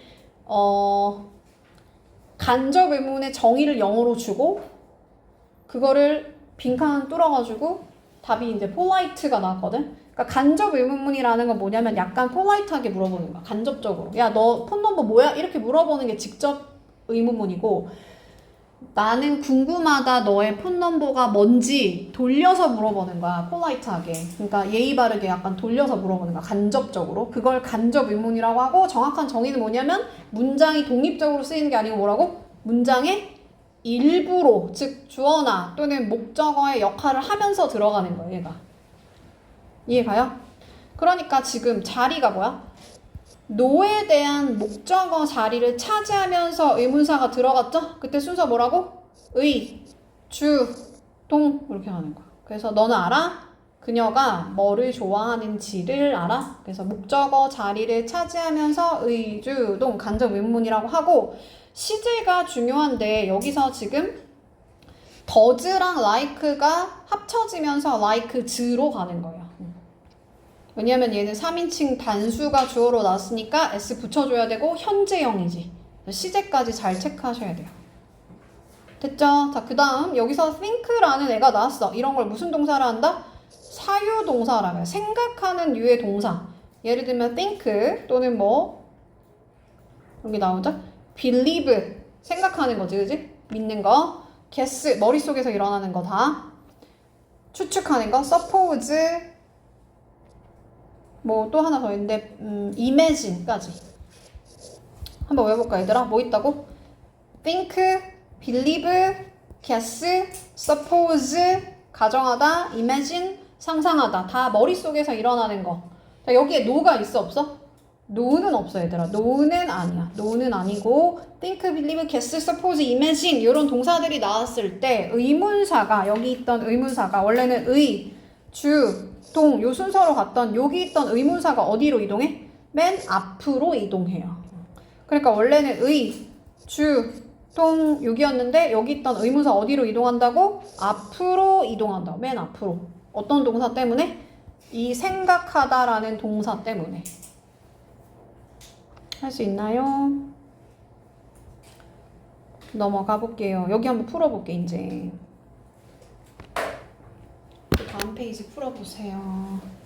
S1: 간접 의문문의 정의를 영어로 주고 그거를 빈칸 뚫어가지고 답이 이제 polite가 나왔거든. 그러니까 간접 의문문이라는 건 뭐냐면 약간 polite하게 물어보는 거야. 간접적으로. 야, 너 폰넘버 뭐야? 이렇게 물어보는 게 직접 의문문이고 나는 궁금하다 너의 폰넘버가 뭔지 돌려서 물어보는 거야. 폴라이트하게. 그러니까 예의 바르게 약간 돌려서 물어보는 거야. 간접적으로. 그걸 간접 의문이라고 하고 정확한 정의는 뭐냐면 문장이 독립적으로 쓰이는 게 아니고 뭐라고? 문장의 일부로 즉 주어나 또는 목적어의 역할을 하면서 들어가는 거예요. 얘가. 이해가요? 그러니까 지금 자리가 뭐야? 노에 대한 목적어 자리를 차지하면서 의문사가 들어갔죠? 그때 순서 뭐라고? 의, 주, 동 이렇게 하는 거야. 그래서 너는 알아? 그녀가 뭐를 좋아하는지를 알아? 그래서 목적어 자리를 차지하면서 의, 주, 동 간접 의문이라고 하고 시제가 중요한데 여기서 지금 does랑 like가 합쳐지면서 like, 즈로 가는 거예요. 왜냐면 얘는 3인칭 단수가 주어로 나왔으니까 s 붙여줘야 되고 현재형이지. 시제까지 잘 체크하셔야 돼요. 됐죠? 자, 그 다음 여기서 think라는 애가 나왔어. 이런 걸 무슨 동사를 한다? 사유동사라고 해요. 생각하는 류의 동사. 예를 들면 think 또는 뭐 여기 나오죠? believe 생각하는 거지, 그지? 믿는 거. guess 머릿속에서 일어나는 거 다. 추측하는 거. suppose 뭐 또 하나 더 있는데 imagine까지 한번 외워볼까 얘들아? 뭐 있다고? think, believe, guess, suppose, 가정하다, imagine, 상상하다 다 머릿속에서 일어나는 거. 자, 여기에 no가 있어 없어? no는 없어 얘들아. no는 아니야. no는 아니고 think, believe, guess, suppose, imagine 이런 동사들이 나왔을 때 의문사가 여기 있던 의문사가 원래는 의, 주, 동, 요 순서로 갔던 여기 있던 의문사가 어디로 이동해? 맨 앞으로 이동해요. 그러니까 원래는 의, 주, 동, 여기였는데 여기 있던 의문사 어디로 이동한다고? 앞으로 이동한다. 맨 앞으로. 어떤 동사 때문에? 이 생각하다라는 동사 때문에. 할 수 있나요? 넘어가 볼게요. 여기 한번 풀어볼게 이제. 다음 페이지 풀어보세요.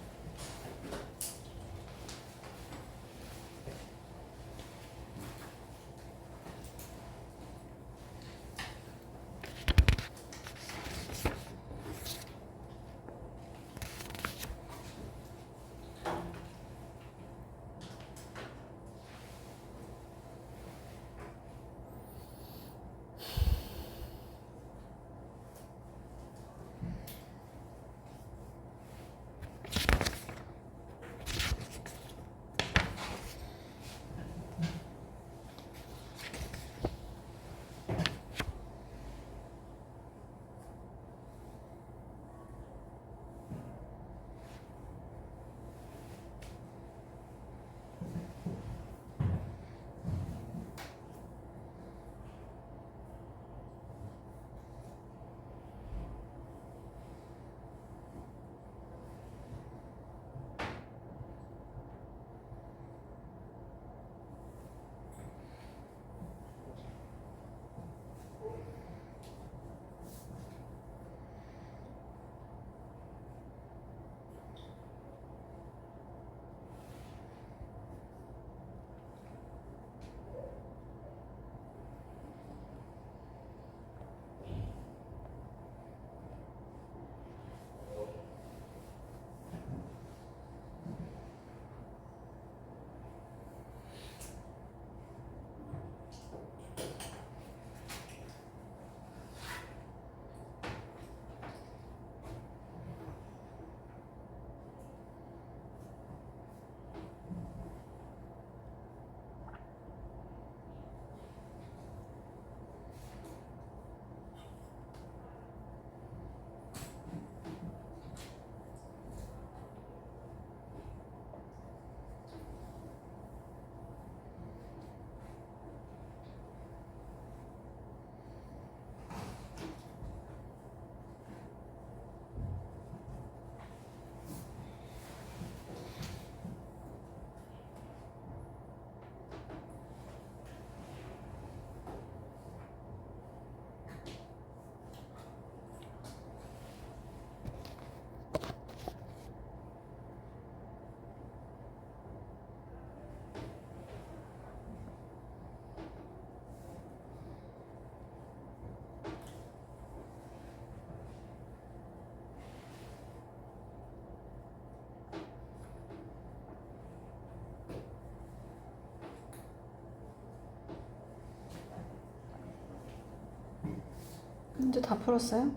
S1: 문제 다 풀었어요?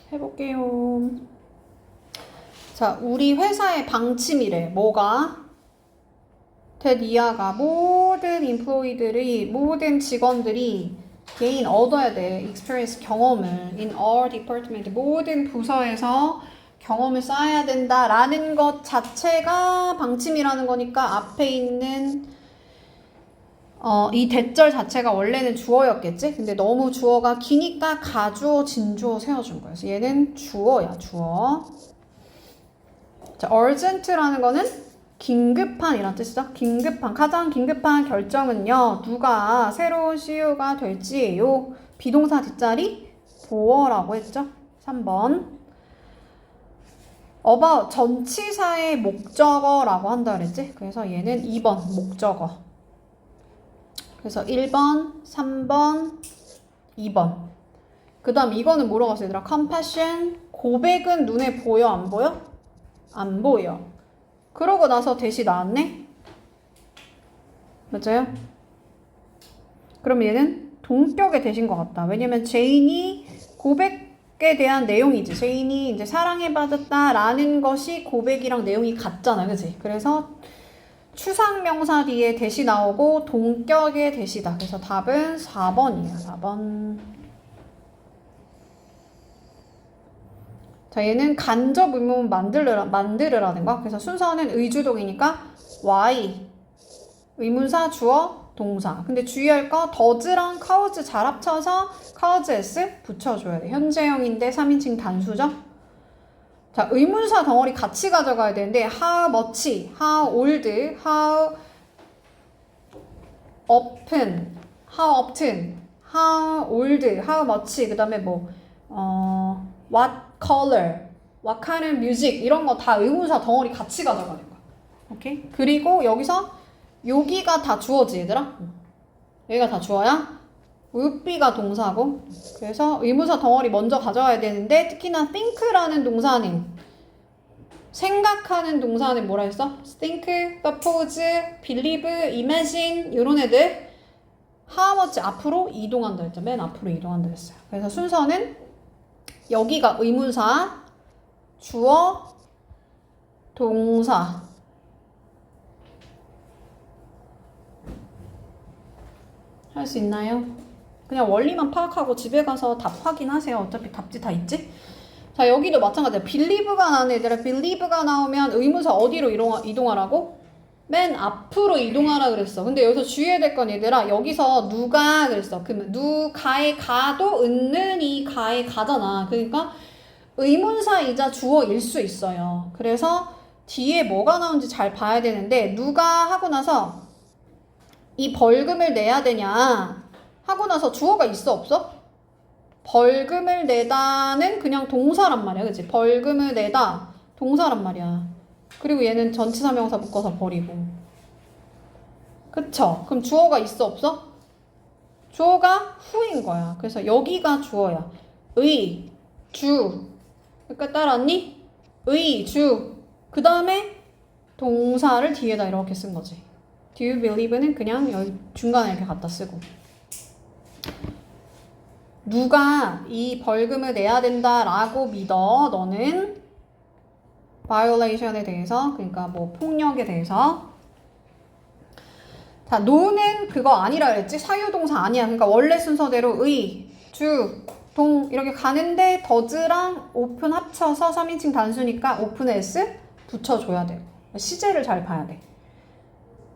S1: 해볼게요. 자, 우리 회사의 방침이래. 뭐가? 테디아가 모든 인플로이들이, 모든 직원들이 얻어야 돼. experience, 경험을. in all department, 모든 부서에서 경험을 쌓아야 된다라는 것 자체가 방침이라는 거니까 앞에 있는 이 대절 자체가 원래는 주어였겠지? 근데 너무 주어가 기니까 가주어, 진주어 세워준 거예요. 그래서 얘는 주어야, 주어. 자, urgent라는 거는 긴급한이란 뜻이죠. 긴급한, 가장 긴급한 결정은요. 누가 새로운 CEO가 될지예요. 비동사 뒷자리 보어라고 했죠. 3번. about, 전치사의 목적어라고 한다 그랬지? 그래서 얘는 2번, 목적어. 그래서 1번, 3번, 2번. 그 다음 이거는 뭐라고 했어 얘들아? compassion, 고백은 눈에 보여 안 보여? 안 보여. 그러고 나서 대시 나왔네? 맞아요? 그럼 얘는 동격의 대신 것 같다. 왜냐면 제인이 고백에 대한 내용이지. 제인이 이제 사랑해받았다라는 것이 고백이랑 내용이 같잖아. 그치? 그래서 추상명사 뒤에 대시 나오고 동격의 대시다. 그래서 답은 4번이에요. 4번. 자, 얘는 간접 의문 만들으라는 거. 그래서 순서는 의주동이니까 Y. 의문사, 주어, 동사. 근데 주의할 거 does랑 cause 잘 합쳐서 cause s 붙여줘야 돼. 현재형인데 3인칭 단수죠. 자, 의문사 덩어리 같이 가져가야 되는데 how much, how old, how often, how often, how old, how much, 그 다음에 뭐 what color, what kind of music 이런 거 다 의문사 덩어리 같이 가져가는 거야. 오케이? 그리고 여기서 여기가 다 주어지 얘들아. 여기가 다 주어야. would be가 동사고. 그래서 의문사 덩어리 먼저 가져가야 되는데 특히나 think라는 동사는 생각하는 동사는 뭐라 했어? think, suppose, believe, imagine 이런 애들 how much 앞으로 이동한다 했죠. 맨 앞으로 이동한다 했어요. 그래서 순서는 여기가 의문사, 주어, 동사. 할 수 있나요? 그냥 원리만 파악하고 집에 가서 답 확인하세요. 어차피 답지 다 있지? 자, 여기도 마찬가지야. believe가 나오는 애들아. believe가 나오면 의문사 어디로 이동하라고? 맨 앞으로 이동하라 그랬어. 근데 여기서 주의해야 될 건 얘들아. 여기서 누가 그랬어. 그러면 누가의 가도 은는이 가의 가잖아. 그러니까 의문사이자 주어일 수 있어요. 그래서 뒤에 뭐가 나오는지 잘 봐야 되는데 누가 하고 나서 이 벌금을 내야 되냐 하고 나서 주어가 있어 없어? 벌금을 내다는 그냥 동사란 말이야. 그치? 벌금을 내다 동사란 말이야. 그리고 얘는 전치사명사 묶어서 버리고. 그쵸? 그럼 주어가 있어 없어? 주어가 who인 거야. 그래서 여기가 주어야. 의, 주. 그러니까 따라왔니? 의, 주. 그 다음에 동사를 뒤에다 이렇게 쓴 거지. Do you believe는 그냥 여기 중간에 이렇게 갖다 쓰고. 누가 이 벌금을 내야 된다라고 믿어? 너는 violation에 대해서, 그러니까 뭐 폭력에 대해서. 자, no는 그거 아니라 그랬지? 사유동사 아니야. 그러니까 원래 순서대로 의, 주, 동 이렇게 가는데 does랑 open 합쳐서 3인칭 단수니까 open에 s 붙여줘야 돼요. 시제를 잘 봐야 돼.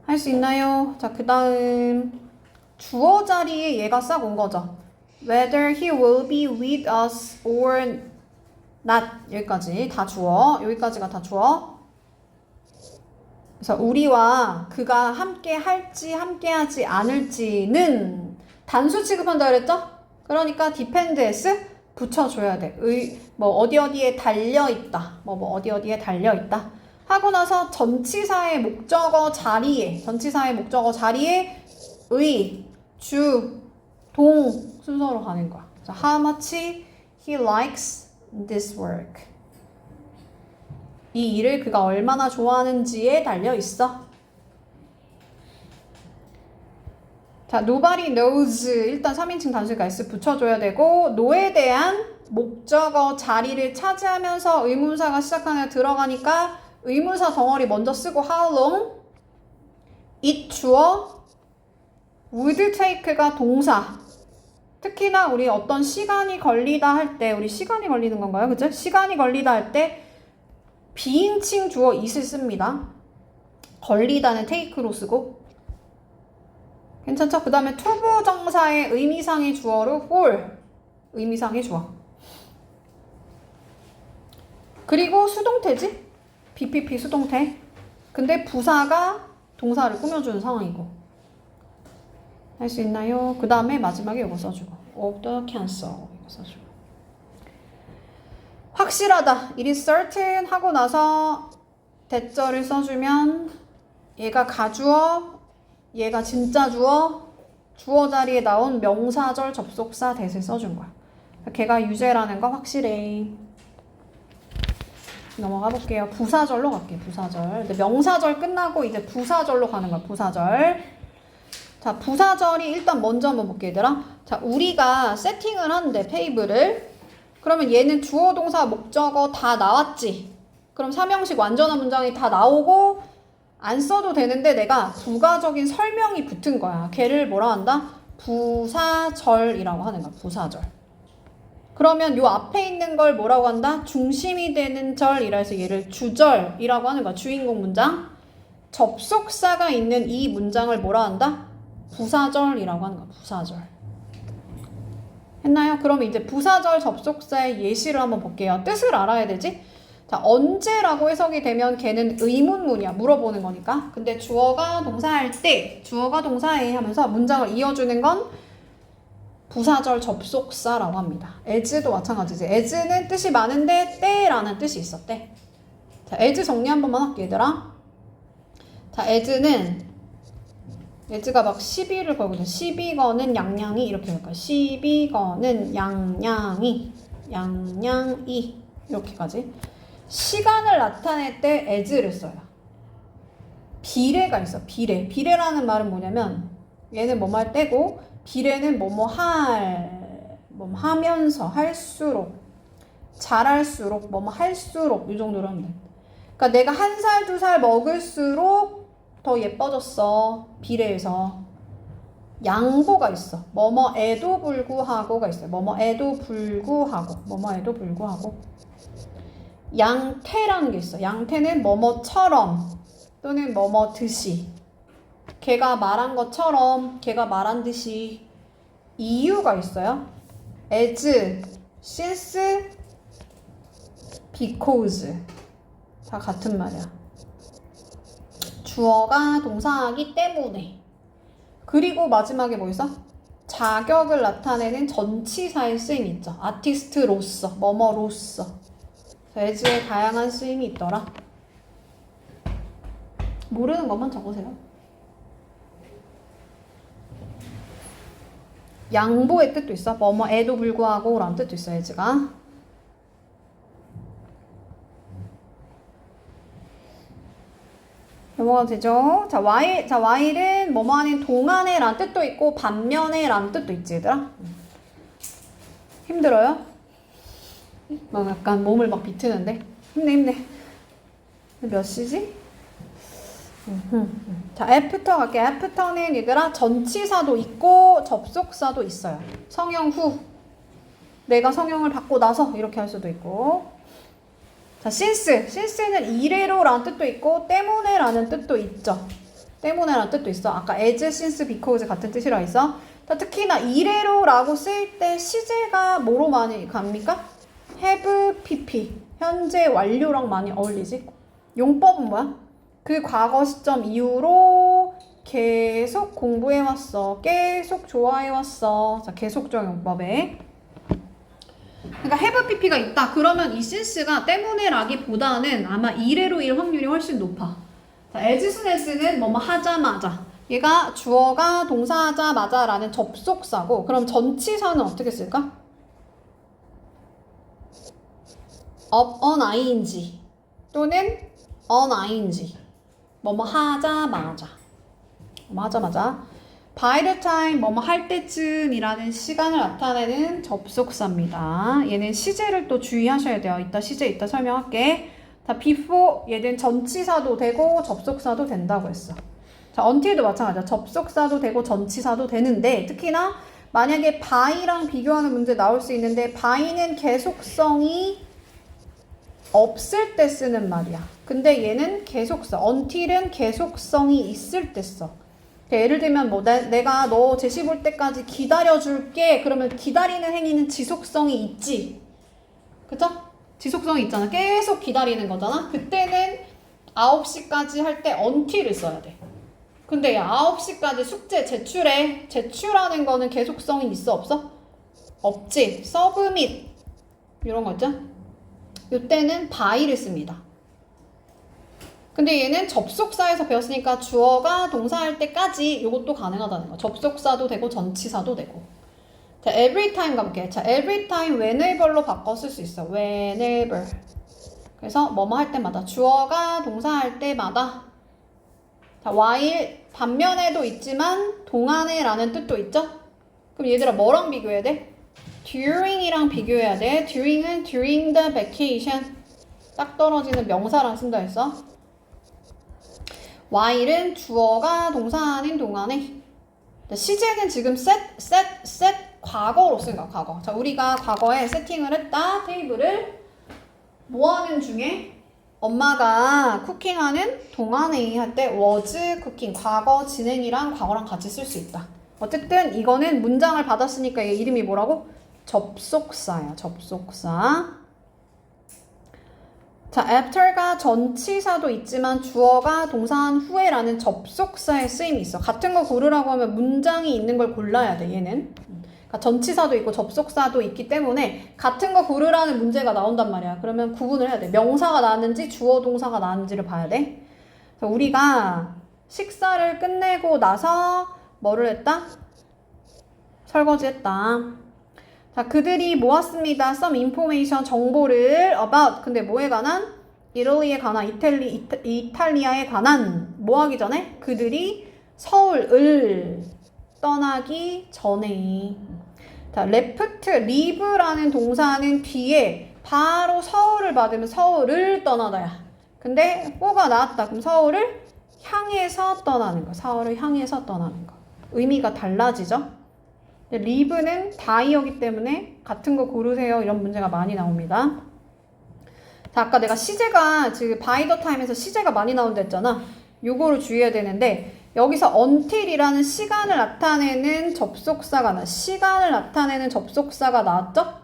S1: 할 수 있나요? 자, 그 다음 주어 자리에 얘가 싹 온 거죠. Whether he will be with us or not. 여기까지 다 주어. 여기까지가 다 주어. 그래서 우리와 그가 함께 할지 함께 하지 않을지는 단수 취급한다 그랬죠? 그러니까 depends 붙여줘야 돼. 뭐 어디에 달려있다. 뭐 어디에 달려있다. 하고 나서 전치사의 목적어 자리에 의, 주, 동 순서로 가는 거야. 자, how much he likes this work. 이 일을 그가 얼마나 좋아하는지에 달려 있어. 자, nobody knows. 일단 3인칭 단수니까 s 붙여줘야 되고, no에 대한 목적어 자리를 차지하면서 의문사가 시작하는 들어가니까 의문사 덩어리 먼저 쓰고 how long, it 주어, would take가 동사. 특히나 우리 어떤 시간이 걸리다 할 때, 우리 시간이 걸리는 건가요? 그죠? 시간이 걸리다 할 때 비인칭 주어 it을 씁니다. 걸리다는 take로 쓰고. 괜찮죠? 그 다음에 투부정사의 의미상의 주어로 for, 의미상의 주어. 그리고 수동태지? BPP 수동태. 근데 부사가 동사를 꾸며주는 상황이고. 할 수 있나요? 그 다음에 마지막에 이거 써주고. of the cancel. 이거 써주고. 확실하다. it is certain 하고 나서 대절을 써주면 얘가 가주어, 얘가 진짜 주어, 주어 자리에 나온 명사절 접속사 대을 써준 거야. 걔가 유죄라는 거 확실해. 넘어가 볼게요. 부사절로 갈게요. 부사절. 근데 명사절 끝나고 이제 부사절로 가는 거야. 부사절. 자, 부사절이 일단 먼저 한번 볼게요, 얘들아. 자, 우리가 세팅을 하는데 테이블을. 그러면 얘는 주어, 동사, 목적어 다 나왔지. 그럼 삼형식 완전한 문장이 다 나오고 안 써도 되는데 내가 부가적인 설명이 붙은 거야. 걔를 뭐라 한다? 부사절이라고 하는 거야. 부사절. 그러면 요 앞에 있는 걸 뭐라고 한다? 중심이 되는 절이라 해서 얘를 주절이라고 하는 거야. 주인공 문장. 접속사가 있는 이 문장을 뭐라 한다? 부사절이라고 하는 거야. 부사절. 했나요? 그럼 이제 부사절 접속사의 예시를 한번 볼게요. 뜻을 알아야 되지? 자, 언제라고 해석이 되면 걔는 의문문이야. 물어보는 거니까. 근데 주어가 동사할 때, 주어가 동사해 하면서 문장을 이어주는 건 부사절 접속사라고 합니다. as도 마찬가지지. as는 뜻이 많은데 때라는 뜻이 있어. 때. 자, as 정리 한 번만 할게, 얘들아. 자, as가 막 시비를 걸거든. 시비거는 양양이 이렇게 할 거야. 시비거는 양양이 이렇게까지. 시간을 나타낼 때 as를 써요. 비례가 있어. 비례라는 말은 뭐냐면 얘는 뭐뭐 할 때고 비례는 뭐뭐 하면서 할수록 잘할수록 뭐뭐 할수록 이 정도로 하면 돼. 그러니까 내가 1살 2살 먹을수록 더 예뻐졌어. 비례해서 양보가 있어. 뭐뭐에도 불구하고가 있어요. 뭐뭐에도 불구하고 양태라는 게 있어. 양태는 뭐뭐처럼 또는 뭐뭐듯이 걔가 말한 것처럼 걔가 말한 듯이 이유가 있어요. as, since, because. 다 같은 말이야. 주어가 동사하기 때문에. 그리고 마지막에 뭐 있어? 자격을 나타내는 전치사의 쓰임이 있죠. 아티스트로서, 뭐뭐로서. as의 다양한 쓰임이 있더라. 모르는 것만 적으세요. 양보의 뜻도 있어. 뭐뭐에도 불구하고 라는 뜻도 있어, as가. 넘어가도 되죠? 자, while은 뭐뭐 하는 동안에 라는 뜻도 있고 반면에 라는 뜻도 있지, 얘들아? 힘들어요? 막 약간 몸을 막 비트는데? 힘내. 몇 시지? 자, after 갈게요. after는 얘들아 전치사도 있고 접속사도 있어요. 성형 후. 내가 성형을 받고 나서 이렇게 할 수도 있고. 자, since는 이래로 라는 뜻도 있고 때문에 라는 뜻도 있죠. 때문에 라는 뜻도 있어. 아까 as, since, because 같은 뜻이라 했어. 자, 특히나 이래로 라고 쓰일 때 시제가 뭐로 많이 갑니까? have, pp. 현재 완료랑 많이 어울리지. 용법은 뭐야? 그 과거 시점 이후로 계속 공부해왔어. 계속 좋아해왔어. 자, 계속적 용법에. 그러니까 have pp가 있다. 그러면 이 since가 때문에 라기보다는 아마 이래로일 확률이 훨씬 높아. 자, as soon as는 뭐뭐 하자마자. 얘가 주어가 동사하자마자 라는 접속사고, 그럼 전치사는 어떻게 쓸까? of an ing 또는 an ing. 뭐뭐 하자마자. 뭐뭐 하자마자. by the time 뭐뭐 할 때쯤이라는 시간을 나타내는 접속사입니다. 얘는 시제를 또 주의하셔야 돼요. 이따 설명할게. 자, before 얘는 전치사도 되고 접속사도 된다고 했어. 자, until도 마찬가지야. 접속사도 되고 전치사도 되는데 특히나 만약에 by랑 비교하는 문제 나올 수 있는데 by는 계속성이 없을 때 쓰는 말이야. 근데 얘는 계속성. until은 계속성이 있을 때 써. 예를 들면 뭐 내가 너 제시 볼 때까지 기다려줄게. 그러면 기다리는 행위는 지속성이 있지. 그쵸? 지속성이 있잖아. 계속 기다리는 거잖아. 그때는 9시까지 할 때 until을 써야 돼. 근데 야 9시까지 숙제 제출해. 제출하는 거는 계속성이 있어 없어? 없지. submit 이런 거 있죠? 이때는 by를 씁니다. 근데 얘는 접속사에서 배웠으니까 주어가 동사할 때까지 이것도 가능하다는 거. 접속사도 되고 전치사도 되고. 자, every time 가볼게. 자, every time whenever로 바꿔 쓸 수 있어. whenever. 그래서 뭐뭐 할 때마다. 주어가 동사할 때마다. 자, while 반면에도 있지만 동안에 라는 뜻도 있죠? 그럼 얘들아 뭐랑 비교해야 돼? during이랑 비교해야 돼. during은 during the vacation. 딱 떨어지는 명사랑 쓴다 했어. while은 주어가 동사하는 동안에. 시제는 지금 set 과거로 쓴 거야, 과거. 자, 우리가 과거에 세팅을 했다. 테이블을 뭐 하는 중에 엄마가 쿠킹하는 동안에 할 때 was cooking. 과거 진행이랑 과거랑 같이 쓸 수 있다. 어쨌든 이거는 문장을 받았으니까 얘 이름이 뭐라고? 접속사야, 접속사. 자, after가 전치사도 있지만 주어가 동사한 후에라는 접속사의 쓰임이 있어. 같은 거 고르라고 하면 문장이 있는 걸 골라야 돼, 얘는. 그러니까 전치사도 있고 접속사도 있기 때문에 같은 거 고르라는 문제가 나온단 말이야. 그러면 구분을 해야 돼. 명사가 나왔는지 주어 동사가 나왔는지를 봐야 돼. 그래서 우리가 식사를 끝내고 나서 뭐를 했다? 설거지했다. 자, 그들이 모았습니다. some information, 정보를 about, 근데 뭐에 관한? 이탈리아에 관한, 이탈리아에 관한, 뭐 하기 전에? 그들이 서울을 떠나기 전에. 자, leave라는 동사는 뒤에 바로 서울을 받으면 서울을 떠나다야. 근데 뭐가 나왔다. 그럼 서울을 향해서 떠나는 거. 서울을 향해서 떠나는 거. 의미가 달라지죠? 리브는 다이어기 때문에 같은 거 고르세요. 이런 문제가 많이 나옵니다. 자, 아까 내가 시제가 지금 by the time에서 시제가 많이 나온다 했잖아. 요거를 주의해야 되는데 여기서 until이라는 시간을 나타내는 접속사가 시간을 나타내는 접속사가 나왔죠?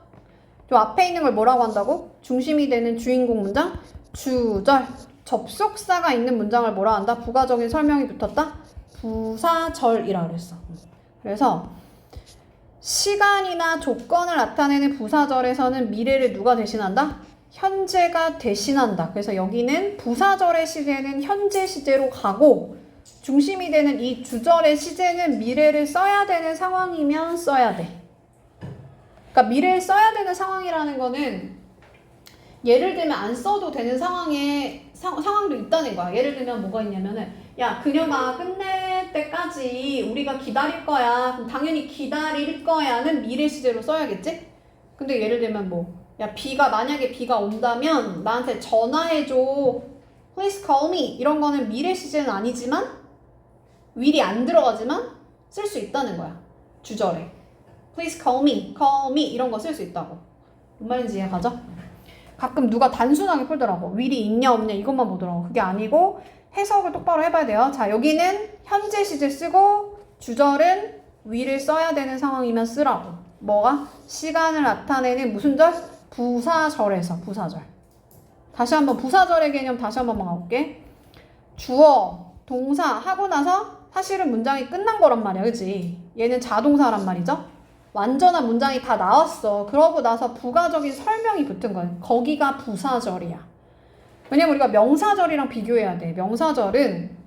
S1: 요 앞에 있는 걸 뭐라고 한다고? 중심이 되는 주인공 문장? 주절. 접속사가 있는 문장을 뭐라 한다? 부가적인 설명이 붙었다? 부사절이라 그랬어. 그래서 시간이나 조건을 나타내는 부사절에서는 미래를 누가 대신한다? 현재가 대신한다. 그래서 여기는 부사절의 시제는 현재 시제로 가고 중심이 되는 이 주절의 시제는 미래를 써야 되는 상황이면 써야 돼. 그러니까 미래를 써야 되는 상황이라는 거는 예를 들면 안 써도 되는 상황도 있다는 거야. 예를 들면 뭐가 있냐면은 야 그녀가 끝낼 때까지 우리가 기다릴 거야. 그럼 당연히 기다릴 거야는 미래 시제로 써야겠지? 근데 예를 들면 야 만약에 비가 온다면 나한테 전화해줘. Please call me. 이런 거는 미래 시제는 아니지만 will이 안 들어가지만 쓸 수 있다는 거야. 주절에. Please call me 이런 거 쓸 수 있다고. 뭔 말인지 이해가죠? 가끔 누가 단순하게 풀더라고. will이 있냐 없냐 이것만 보더라고. 그게 아니고 해석을 똑바로 해봐야 돼요. 자, 여기는 현재 시제 쓰고 주절은 will을 써야 되는 상황이면 쓰라고. 뭐가? 시간을 나타내는 무슨 절? 부사절에서 부사절. 다시 한번 부사절의 개념 다시 한번 가볼게. 주어, 동사 하고 나서 사실은 문장이 끝난 거란 말이야. 그치? 얘는 자동사란 말이죠. 완전한 문장이 다 나왔어. 그러고 나서 부가적인 설명이 붙은 거야. 거기가 부사절이야. 왜냐면 우리가 명사절이랑 비교해야 돼. 명사절은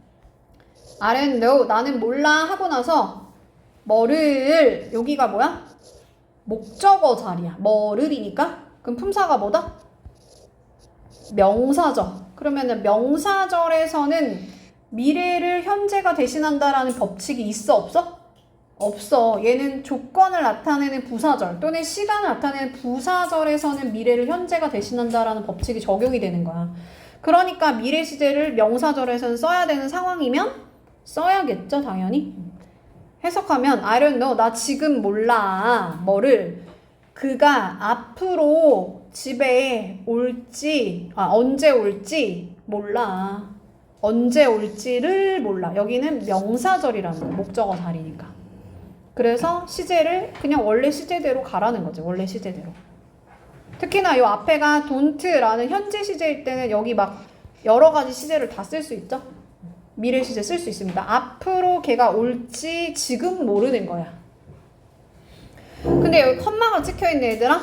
S1: I don't know, 나는 몰라 하고 나서 뭐를, 여기가 뭐야? 목적어 자리야. 뭐를이니까 그럼 품사가 뭐다? 명사절. 그러면은 명사절에서는 미래를 현재가 대신한다라는 법칙이 있어 없어? 없어. 얘는 조건을 나타내는 부사절 또는 시간을 나타내는 부사절에서는 미래를 현재가 대신한다라는 법칙이 적용이 되는 거야. 그러니까 미래 시제를 명사절에서는 써야 되는 상황이면 써야겠죠, 당연히. 해석하면 I don't know, 나 지금 몰라. 뭐를? 그가 앞으로 집에 올지, 언제 올지 몰라. 언제 올지를 몰라. 여기는 명사절이라는 거야. 목적어 자리니까. 그래서 시제를 그냥 원래 시제대로 가라는 거지. 원래 시제대로. 특히나 이 앞에가 don't라는 현재 시제일 때는 여기 막 여러 가지 시제를 다 쓸 수 있죠. 미래 시제 쓸 수 있습니다. 앞으로 걔가 올지 지금 모르는 거야. 근데 여기 컴마가 찍혀있네 얘들아.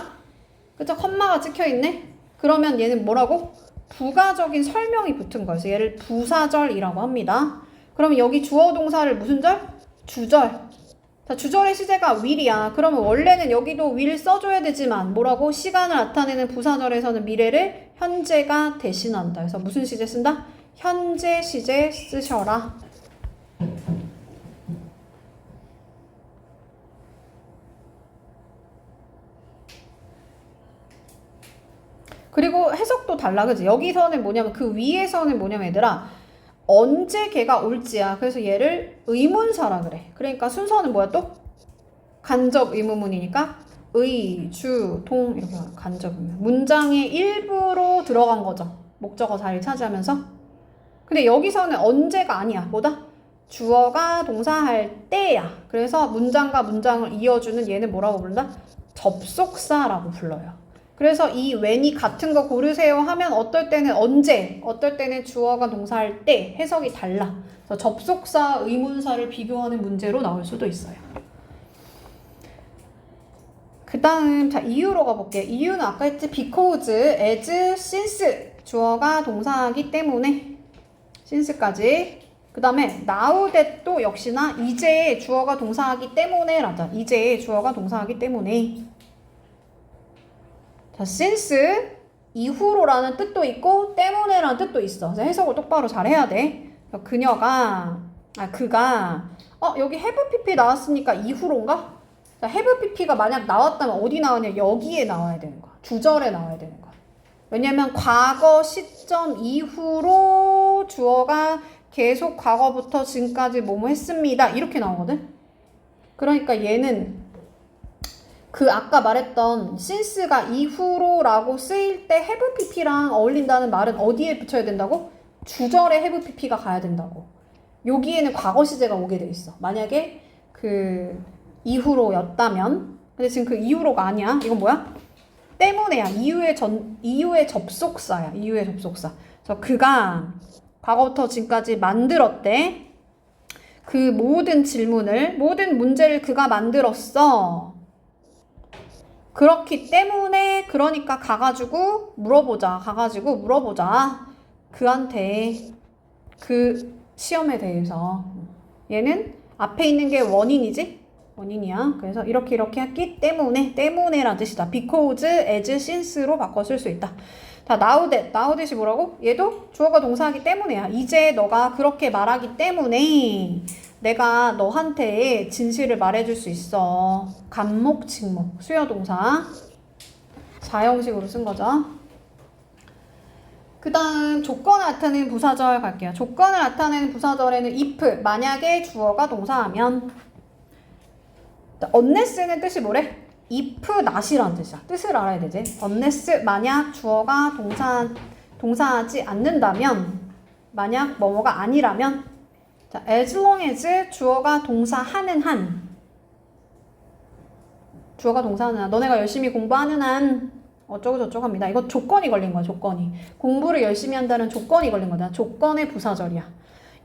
S1: 그쵸? 컴마가 찍혀있네. 그러면 얘는 뭐라고? 부가적인 설명이 붙은 거예요. 그래서 얘를 부사절이라고 합니다. 그러면 여기 주어 동사를 무슨 절? 주절. 자, 주절의 시제가 will이야. 그러면 원래는 여기도 will 써줘야 되지만 뭐라고? 시간을 나타내는 부사절에서는 미래를 현재가 대신한다. 그래서 무슨 시제 쓴다? 현재 시제 쓰셔라. 그리고 해석도 달라. 그지? 여기서는 뭐냐면 그 위에서는 뭐냐면 얘들아 언제 걔가 올지야. 그래서 얘를 의문사라 그래. 그러니까 순서는 뭐야 또? 간접 의문문이니까 의, 주, 동 이렇게 간접 의문. 문장의 일부로 들어간 거죠. 목적어 자리를 차지하면서. 근데 여기서는 언제가 아니야. 뭐다? 주어가 동사할 때야. 그래서 문장과 문장을 이어주는 얘는 뭐라고 부른다? 접속사라고 불러요. 그래서 이 when이 같은 거 고르세요 하면 어떨 때는 언제, 어떨 때는 주어가 동사할 때 해석이 달라. 그래서 접속사, 의문사를 비교하는 문제로 나올 수도 있어요. 그 다음 자 이유로 가볼게. 이유는 아까 했지 because, as, since 주어가 동사하기 때문에 since까지. 그 다음에 now that도 역시나 이제 주어가 동사하기 때문에 라자. 이제 주어가 동사하기 때문에. 자, since 이후로라는 뜻도 있고 때문에라는 뜻도 있어. 그래서 해석을 똑바로 잘 해야 돼. 그가 여기 have pp 나왔으니까 이후로인가? 자, have pp가 만약 나왔다면 어디 나오냐? 여기에 나와야 되는 거야. 주절에 나와야 되는 거야. 왜냐면 과거 시점 이후로 주어가 계속 과거부터 지금까지 뭐뭐 했습니다. 이렇게 나오거든. 그러니까 얘는 그 아까 말했던 since가 이후로라고 쓰일 때 have pp랑 어울린다는 말은 어디에 붙여야 된다고? 주절에 have pp가 가야 된다고. 여기에는 과거 시제가 오게 돼 있어. 만약에 그 이후로였다면. 근데 지금 그 이후로가 아니야. 이건 뭐야? 때문에야. 이유의 접속사야. 이유의 접속사. 그래서 그가 과거부터 지금까지 만들었대. 그 모든 질문을, 모든 문제를 그가 만들었어. 그렇기 때문에, 그러니까 가가지고 물어보자. 그한테 그 시험에 대해서. 얘는 앞에 있는 게 원인이지? 원인이야. 그래서 이렇게 했기 때문에라는 뜻이다. because, as, since로 바꿔 쓸 수 있다. 자, now that이 뭐라고? 얘도 주어가 동사하기 때문에야. 이제 너가 그렇게 말하기 때문에 내가 너한테 진실을 말해줄 수 있어. 간목, 직목, 수요 동사. 4형식으로 쓴 거죠. 그 다음 조건을 나타내는 부사절 갈게요. 조건을 나타내는 부사절에는 if, 만약에 주어가 동사하면. unless는 뜻이 뭐래? if not이라는 뜻이야. 뜻을 알아야 되지. unless, 만약 주어가 동사하지 않는다면, 만약 뭐뭐가 아니라면. 자, as long as 주어가 동사하는 한. 주어가 동사하는 한. 너네가 열심히 공부하는 한 어쩌고 저쩌고 합니다. 이거 조건이 걸린 거야. 조건이. 공부를 열심히 한다는 조건이 걸린 거다. 조건의 부사절이야.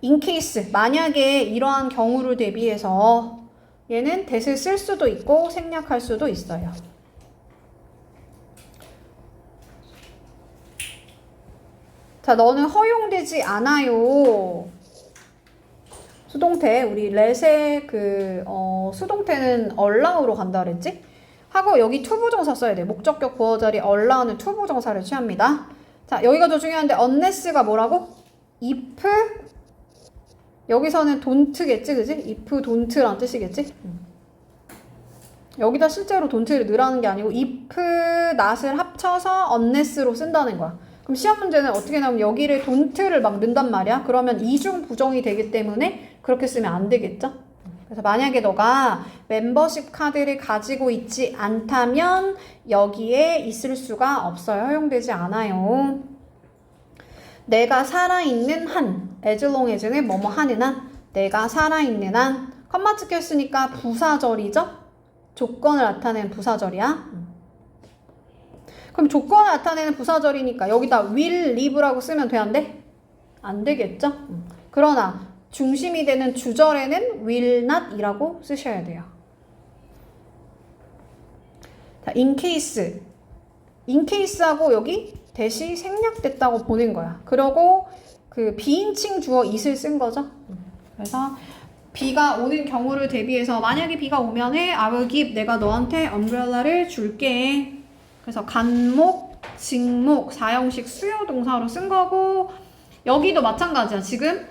S1: in case, 만약에 이러한 경우를 대비해서 얘는 that을 쓸 수도 있고 생략할 수도 있어요. 자, 너는 허용되지 않아요. 수동태, 우리 let의 수동태는 allow로 간다 그랬지? 하고 여기 투부정사 써야 돼. 목적격 보어자리 allow는 투부정사를 취합니다. 자, 여기가 더 중요한데 unless가 뭐라고? if, 여기서는 don't겠지, 그지? if, don't란 뜻이겠지? 여기다 실제로 don't를 넣으라는 게 아니고 if, not을 합쳐서 unless로 쓴다는 거야. 그럼 시험 문제는 어떻게 나오면 여기를 don't를 막 넣는단 말이야. 그러면 이중 부정이 되기 때문에 그렇게 쓰면 안 되겠죠? 그래서 만약에 너가 멤버십 카드를 가지고 있지 않다면 여기에 있을 수가 없어요. 허용되지 않아요. 내가 살아있는 한, as long as는 뭐뭐 하는 한, 내가 살아있는 한, 컴마 찍혔으니까 부사절이죠? 조건을 나타내는 부사절이야. 그럼 조건을 나타내는 부사절이니까 여기다 will live라고 쓰면 돼, 안 돼? 안 되겠죠? 그러나 중심이 되는 주절에는 will not 이라고 쓰셔야 돼요. 자, in case하고 여기 대시 생략됐다고 보는 거야. 그러고 그 비인칭 주어 it을 쓴 거죠. 그래서 비가 오는 경우를 대비해서 만약에 비가 오면은 I will give, 내가 너한테 umbrel라를 줄게. 그래서 간목, 직목, 4형식 수요 동사로 쓴 거고 여기도 마찬가지야. 지금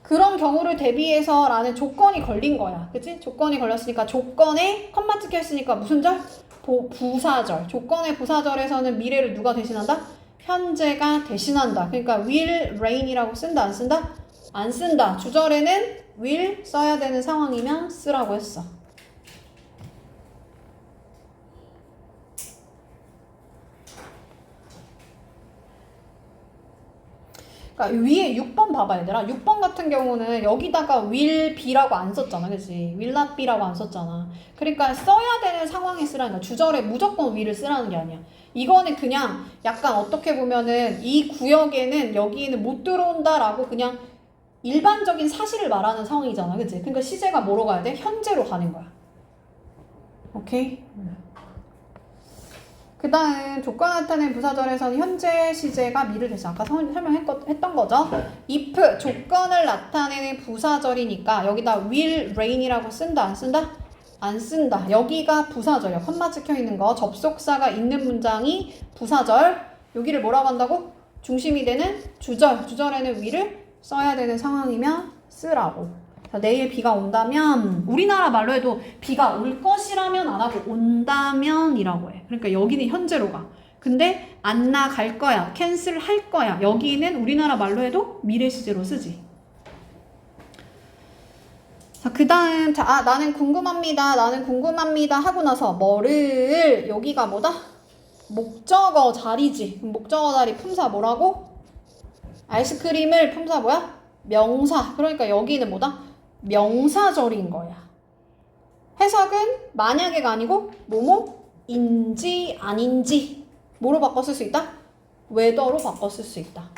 S1: 그런 경우를 대비해서 라는 조건이 걸린 거야. 그치? 조건이 걸렸으니까 조건에 컴마 찍혀 있으니까 무슨 절? 부사절. 조건의 부사절에서는 미래를 누가 대신한다? 현재가 대신한다. 그러니까 will rain이라고 쓴다, 안 쓴다? 안 쓴다. 주절에는 will 써야 되는 상황이면 쓰라고 했어. 그러니까 위에 6번 봐봐 얘들아. 6번 같은 경우는 여기다가 will be라고 안 썼잖아. 그치? will not be라고 안 썼잖아. 그러니까 써야 되는 상황에 쓰라는 거야. 주절에 무조건 will을 쓰라는 게 아니야. 이거는 그냥 약간 어떻게 보면은 이 구역에는 여기에는 못 들어온다라고 그냥 일반적인 사실을 말하는 상황이잖아. 그치? 그러니까 시제가 뭐로 가야 돼? 현재로 가는 거야. 오케이? 그 다음 조건 나타낸 부사절에서는 현재 시제가 미를 대신 아까 설명했던 거죠. if 조건을 나타내는 부사절이니까 여기다 will rain이라고 쓴다 안 쓴다? 안 쓴다. 여기가 부사절이야. 컴마 찍혀 있는 거. 접속사가 있는 문장이 부사절. 여기를 뭐라고 한다고? 중심이 되는 주절. 주절에는 will을 써야 되는 상황이면 쓰라고. 자, 내일 비가 온다면 우리나라 말로 해도 비가 올 것이라면 안 하고 온다면이라고 해. 그러니까 여기는 현재로 가. 근데 안 나갈 거야. 캔슬 할 거야. 여기는 우리나라 말로 해도 미래 시제로 쓰지. 자, 그 다음 나는 궁금합니다 하고 나서 뭐를 여기가 뭐다? 목적어 자리지. 목적어 자리 품사 뭐라고? 아이스크림을 품사 뭐야? 명사. 그러니까 여기는 뭐다? 명사절인 거야. 해석은 만약에가 아니고 뭐뭐인지 아닌지 뭐로 바꿔 쓸 수 있다? whether로 바꿔 쓸 수 있다.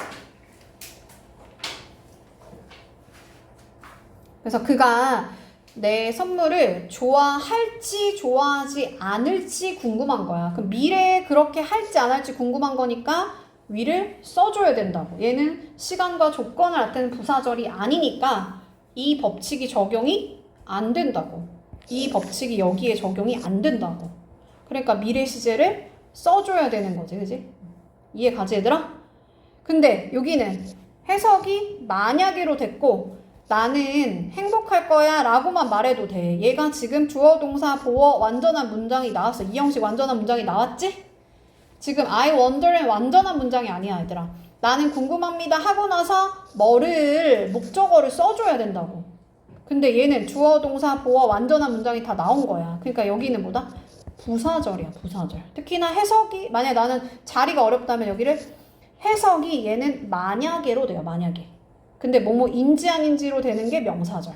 S1: 그래서 그가 내 선물을 좋아할지 좋아하지 않을지 궁금한 거야. 그럼 미래에 그렇게 할지 안 할지 궁금한 거니까 위를 써줘야 된다고. 얘는 시간과 조건을 나타내는 부사절이 아니니까 이 법칙이 적용이 안 된다고. 이 법칙이 여기에 적용이 안 된다고. 그러니까 미래 시제를 써줘야 되는 거지. 그지? 이해 가지 얘들아? 근데 여기는 해석이 만약에로 됐고 나는 행복할 거야 라고만 말해도 돼. 얘가 지금 주어 동사 보어 완전한 문장이 나왔어. 이 형식 완전한 문장이 나왔지? 지금 I wonder는 완전한 문장이 아니야 얘들아. 나는 궁금합니다 하고 나서 뭐를 목적어를 써줘야 된다고. 근데 얘는 주어 동사 보어 완전한 문장이 다 나온 거야. 그러니까 여기는 뭐다? 부사절이야 부사절. 특히나 해석이 만약에 나는 자리가 어렵다면 여기를 해석이 얘는 만약에로 돼요. 만약에. 근데 뭐뭐인지 아닌지로 되는 게 명사절.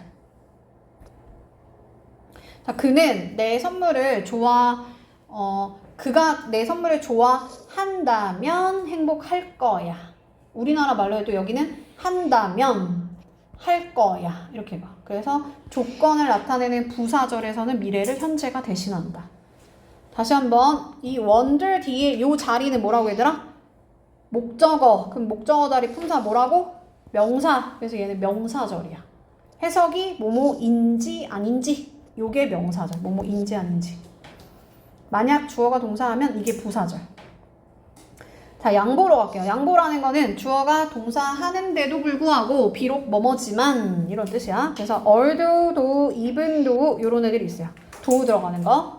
S1: 자, 그는 내 선물을 그가 내 선물을 좋아한다면 행복할 거야. 우리나라 말로 해도 여기는 한다면 할 거야. 이렇게 봐. 그래서 조건을 나타내는 부사절에서는 미래를 현재가 대신한다. 다시 한번 이 wonder 뒤에 이 자리는 뭐라고 얘들아? 목적어. 그럼 목적어 자리 품사 뭐라고? 명사. 그래서 얘는 명사절이야. 해석이 뭐뭐인지 아닌지 요게 명사절. 뭐뭐인지 아닌지. 만약 주어가 동사하면 이게 부사절. 자, 양보로 갈게요. 양보라는 거는 주어가 동사하는데도 불구하고 비록 뭐뭐지만 이런 뜻이야. 그래서 although, though, even though 이런 애들이 있어요. do 들어가는 거.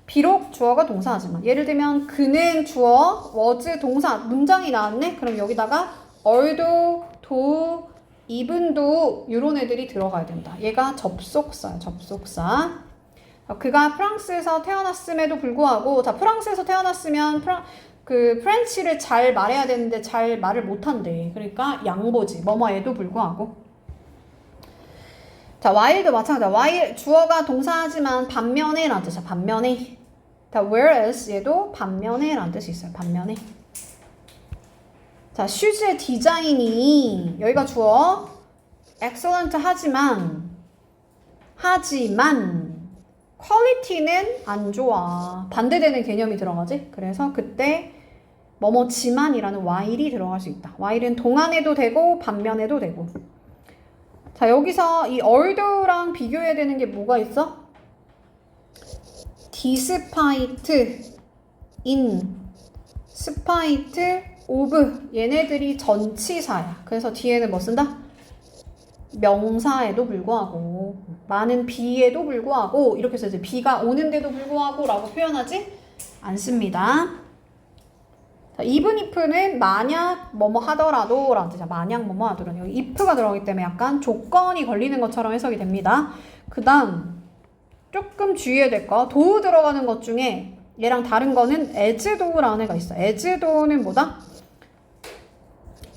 S1: 비록 주어가 동사하지만 예를 들면 그는 주어, was 동사 문장이 나왔네? 그럼 여기다가 although, though, even though 이런 애들이 들어가야 된다. 얘가 접속사야. 접속사. 그가 프랑스에서 태어났음에도 불구하고 자 프랑스에서 태어났으면 프렌치를 잘 말해야 되는데 잘 말을 못한대. 그러니까 양보지. 뭐뭐에도 불구하고. 자 while도 마찬가지야. while 주어가 동사하지만 반면에 라는 뜻이야. 반면에. 자 whereas 얘도 반면에 라는 뜻이 있어요. 반면에. 자 슈즈의 디자인이 여기가 주어 excellent 하지만 퀄리티는 안 좋아. 반대되는 개념이 들어가지? 그래서 그때 뭐뭐지만이라는 while이 들어갈 수 있다. while은 동안에도 되고 반면에도 되고. 자 여기서 이 although랑 비교해야 되는 게 뭐가 있어? despite, in, spite, of 얘네들이 전치사야. 그래서 뒤에는 뭐 쓴다? 명사에도 불구하고 많은 비에도 불구하고 이렇게 해서 이제 비가 오는데도 불구하고 라고 표현하지 않습니다. 자, even if는 만약 뭐뭐 하더라도 라는 뜻이야. 만약 뭐뭐 하더라도 여기 if가 들어가기 때문에 약간 조건이 걸리는 것처럼 해석이 됩니다. 그 다음 조금 주의해야 될 거 do 들어가는 것 중에 얘랑 다른 거는 as do라는 애가 있어. as do는 뭐다?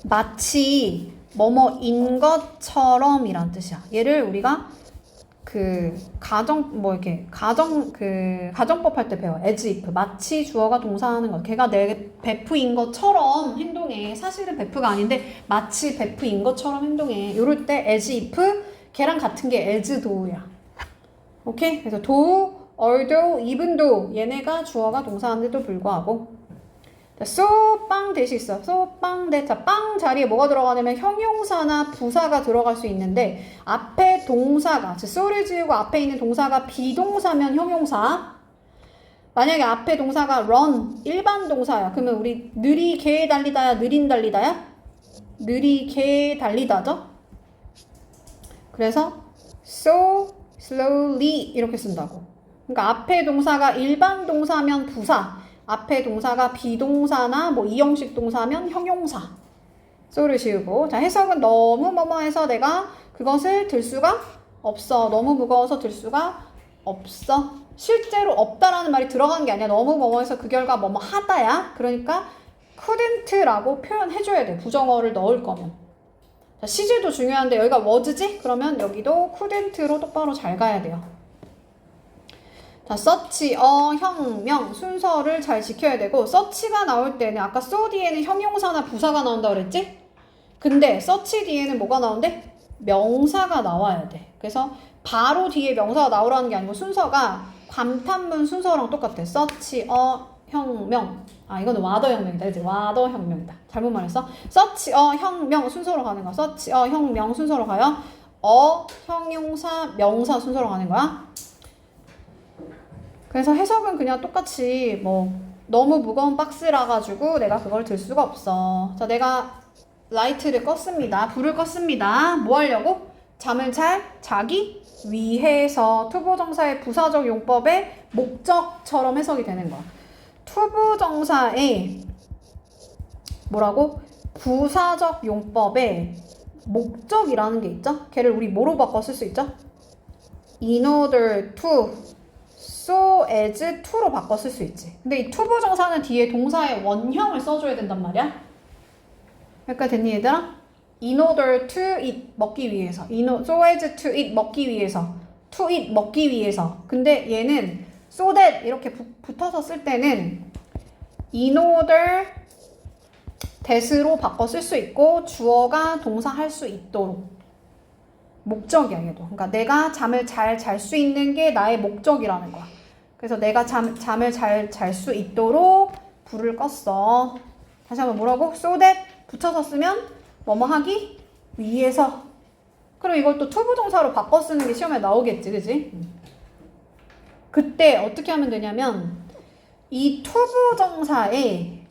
S1: 마치 뭐뭐인 것처럼 이란 뜻이야. 얘를 우리가 가정법 할 때 배워. as if. 마치 주어가 동사하는 것. 걔가 내 베프인 것처럼 행동해. 사실은 베프가 아닌데 마치 베프인 것처럼 행동해. 요럴 때 as if 걔랑 같은 게 as do야. 오케이? 그래서 do, although, even though 얘네가 주어가 동사하는데도 불구하고 so 빵 대시 있어. so 빵 대. 자, 빵 자리에 뭐가 들어가냐면 형용사나 부사가 들어갈 수 있는데 앞에 동사가 so를 지우고 앞에 있는 동사가 비동사면 형용사. 만약에 앞에 동사가 run 일반 동사야. 그러면 우리 느리게 달리다야, 느린 달리다야? 느리게 달리다죠? 그래서 so slowly 이렇게 쓴다고. 그러니까 앞에 동사가 일반 동사면 부사. 앞에 동사가 비동사나 뭐 이형식 동사면 형용사. so를 지우고. 자, 해석은 너무 뭐뭐해서 내가 그것을 들 수가 없어. 너무 무거워서 들 수가 없어. 실제로 없다라는 말이 들어간 게 아니야. 너무 뭐뭐해서 그 결과 뭐뭐 하다야. 그러니까 couldn't라고 표현해줘야 돼. 부정어를 넣을 거면. 자, 시제도 중요한데 여기가 was지? 그러면 여기도 couldn't로 똑바로 잘 가야 돼요. 자, search, 형, 명 순서를 잘 지켜야 되고 search가 나올 때는 아까 so 뒤에는 형용사나 부사가 나온다고 그랬지? 근데 search 뒤에는 뭐가 나온대? 명사가 나와야 돼. 그래서 바로 뒤에 명사가 나오라는 게 아니고 순서가 감탄문 순서랑 똑같아. search, 형, 명. 아, 이거는 와더 혁명이다. 그치? 와더 혁명이다. 잘못 말했어. search, 형, 명 순서로 가는 거야. search, 형, 명 순서로 가요. 형용사, 명사 순서로 가는 거야. 그래서 해석은 그냥 똑같이 뭐 너무 무거운 박스라 가지고 내가 그걸 들 수가 없어. 자, 내가 라이트를 껐습니다. 불을 껐습니다. 뭐 하려고? 잠을 잘 자기 위해서. 투부정사의 부사적 용법의 목적처럼 해석이 되는 거야. 투부정사의 뭐라고? 부사적 용법의 목적이라는 게 있죠? 걔를 우리 뭐로 바꿔 쓸 수 있죠? in order to, so as to로 바꿔 쓸 수 있지. 근데 이 투부정사는 뒤에 동사의 원형을 써줘야 된단 말이야. 여기까지 됐니 얘들아? in order to eat, 먹기 위해서. so as to eat, 먹기 위해서. to eat, 먹기 위해서. 근데 얘는 so that 이렇게 붙어서 쓸 때는 in order that으로 바꿔 쓸 수 있고 주어가 동사 할 수 있도록. 목적이야 얘도. 그러니까 내가 잠을 잘 잘 수 있는 게 나의 목적이라는 거야. 그래서 내가 잠을 잘 잘 수 있도록 불을 껐어. 다시 한번 뭐라고? so that 붙여서 쓰면 뭐뭐 하기 위해서. 그럼 이걸 또 투부정사로 바꿔 쓰는 게 시험에 나오겠지, 그지? 그때 어떻게 하면 되냐면 이 투부정사에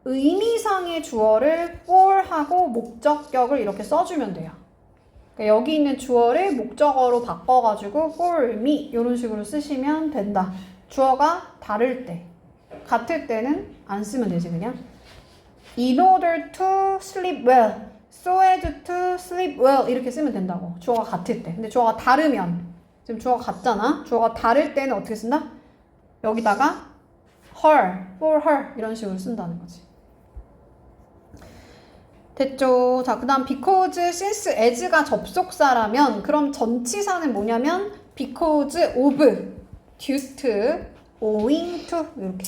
S1: 의미상의 주어를 for하고 목적격을 이렇게 써주면 돼요. 그러니까 여기 있는 주어를 목적어로 바꿔가지고 for me 이런 식으로 쓰시면 된다. 주어가 다를 때, 같을 때는 안 쓰면 되지 그냥. In order to sleep well, so as to sleep well 이렇게 쓰면 된다고. 주어가 같을 때. 근데 주어가 다르면, 지금 주어가 같잖아. 주어가 다를 때는 어떻게 쓴다? 여기다가 her, for her 이런 식으로 쓴다는 거지. 됐죠? 자, 그 다음 because, since, as가 접속사라면 그럼 전치사는 뭐냐면 because of, due to, owing to 이렇게.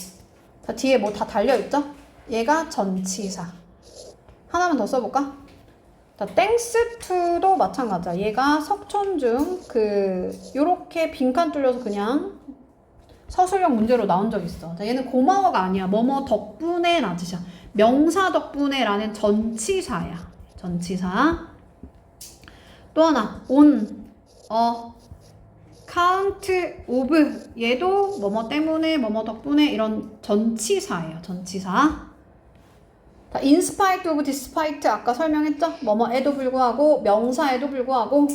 S1: 자, 뒤에 뭐 다 달려있죠? 얘가 전치사. 하나만 더 써볼까? 자, thanks to도 마찬가지야. 얘가 석촌 중 요렇게 빈칸 뚫려서 그냥 서술형 문제로 나온 적 있어. 자, 얘는 고마워가 아니야. 뭐뭐 덕분에 라지샤. 명사 덕분에 라는 전치사야. 전치사. 또 하나 on, count of 얘도 뭐뭐 때문에 뭐뭐 덕분에 이런 전치사예요. 전치사. 자, in spite of, despite 아까 설명했죠? 뭐뭐에도 불구하고 명사에도 불구하고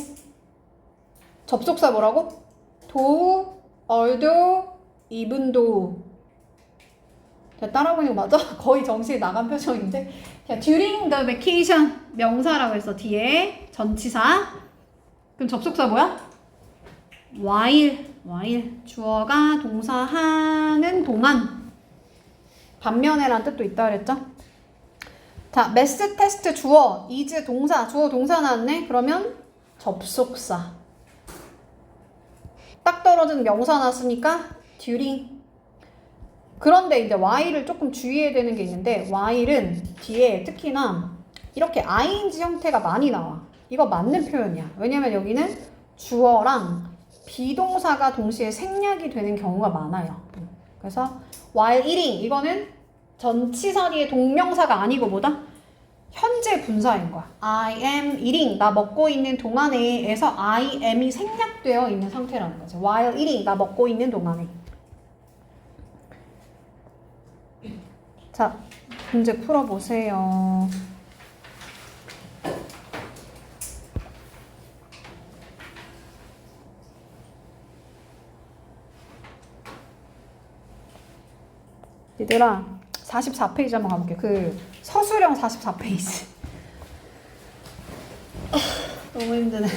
S1: 접속사 뭐라고? do, although, even though. 자, 따라보는 거 맞아? 거의 정신이 나간 표정인데. 자, during the vacation 명사라고 했어. 뒤에 전치사. 그럼 접속사 뭐야? while 주어가 동사하는 동안. 반면에란 뜻도 있다 그랬죠? 자, math test 주어 is 동사. 주어 동사 나왔네. 그러면 접속사. 딱 떨어진 명사 나왔으니까 during. 그런데 이제 while을 조금 주의해야 되는 게 있는데 while은 뒤에 특히나 이렇게 ing 형태가 많이 나와. 이거 맞는 표현이야. 왜냐면 여기는 주어랑 비동사가 동시에 생략이 되는 경우가 많아요. 그래서 while eating 이거는 전치사 뒤에 동명사가 아니고 뭐다? 현재 분사인 거야. I am eating 나 먹고 있는 동안에에서 I am이 생략되어 있는 상태라는 거죠. while eating 나 먹고 있는 동안에. 자, 문제 풀어보세요. 얘들아, 44페이지 한번 가볼게. 서술형 44페이지. 너무 힘드네.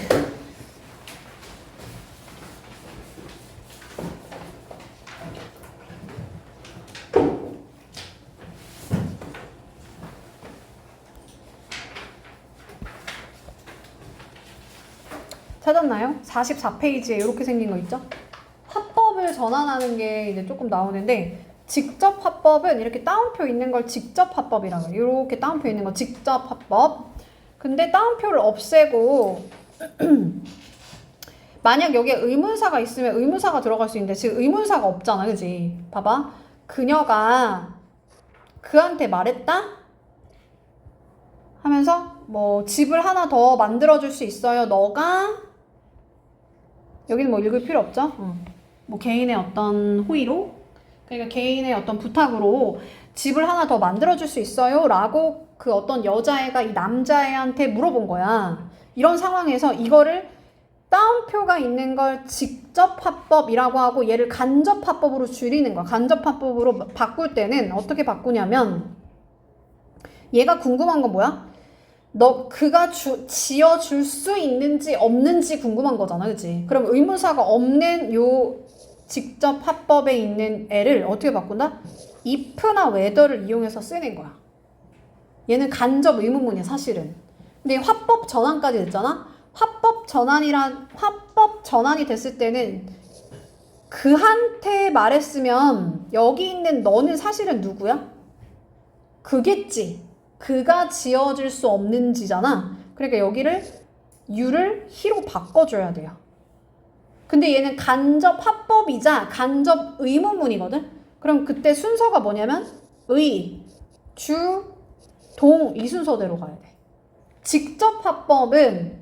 S1: 찾았나요? 44페이지에 이렇게 생긴 거 있죠? 화법을 전환하는 게 이제 조금 나오는데 직접 화법은 이렇게 따옴표 있는 걸 직접 화법이라고 해요. 이렇게 따옴표 있는 거 직접 화법. 근데 따옴표를 없애고 만약 여기에 의문사가 있으면 의문사가 들어갈 수 있는데 지금 의문사가 없잖아. 그지? 봐봐. 그녀가 그한테 말했다? 하면서 뭐 집을 하나 더 만들어줄 수 있어요. 너가 여기는 뭐 읽을 필요 없죠? 뭐 개인의 어떤 호의로 그러니까 개인의 어떤 부탁으로 집을 하나 더 만들어줄 수 있어요? 라고 그 어떤 여자애가 이 남자애한테 물어본 거야. 이런 상황에서 이거를 따옴표가 있는 걸 직접 화법이라고 하고 얘를 간접 화법으로 줄이는 거야. 간접 화법으로 바꿀 때는 어떻게 바꾸냐면 얘가 궁금한 건 뭐야? 그가 지어줄 수 있는지 없는지 궁금한 거잖아. 그치? 그럼 의문사가 없는 요 직접 화법에 있는 애를 어떻게 바꾼다? if나 whether를 이용해서 쓰는 거야. 얘는 간접 의문문이야 사실은. 근데 화법 전환까지 됐잖아? 화법 전환이 됐을 때는 그한테 말했으면 여기 있는 너는 사실은 누구야? 그겠지. 그가 지어줄 수 없는지잖아. 그러니까 여기를 you를 he로 바꿔줘야 돼요. 근데 얘는 간접 화법이자 간접 의문문이거든? 그럼 그때 순서가 뭐냐면 의, 주, 동 이 순서대로 가야 돼. 직접 화법은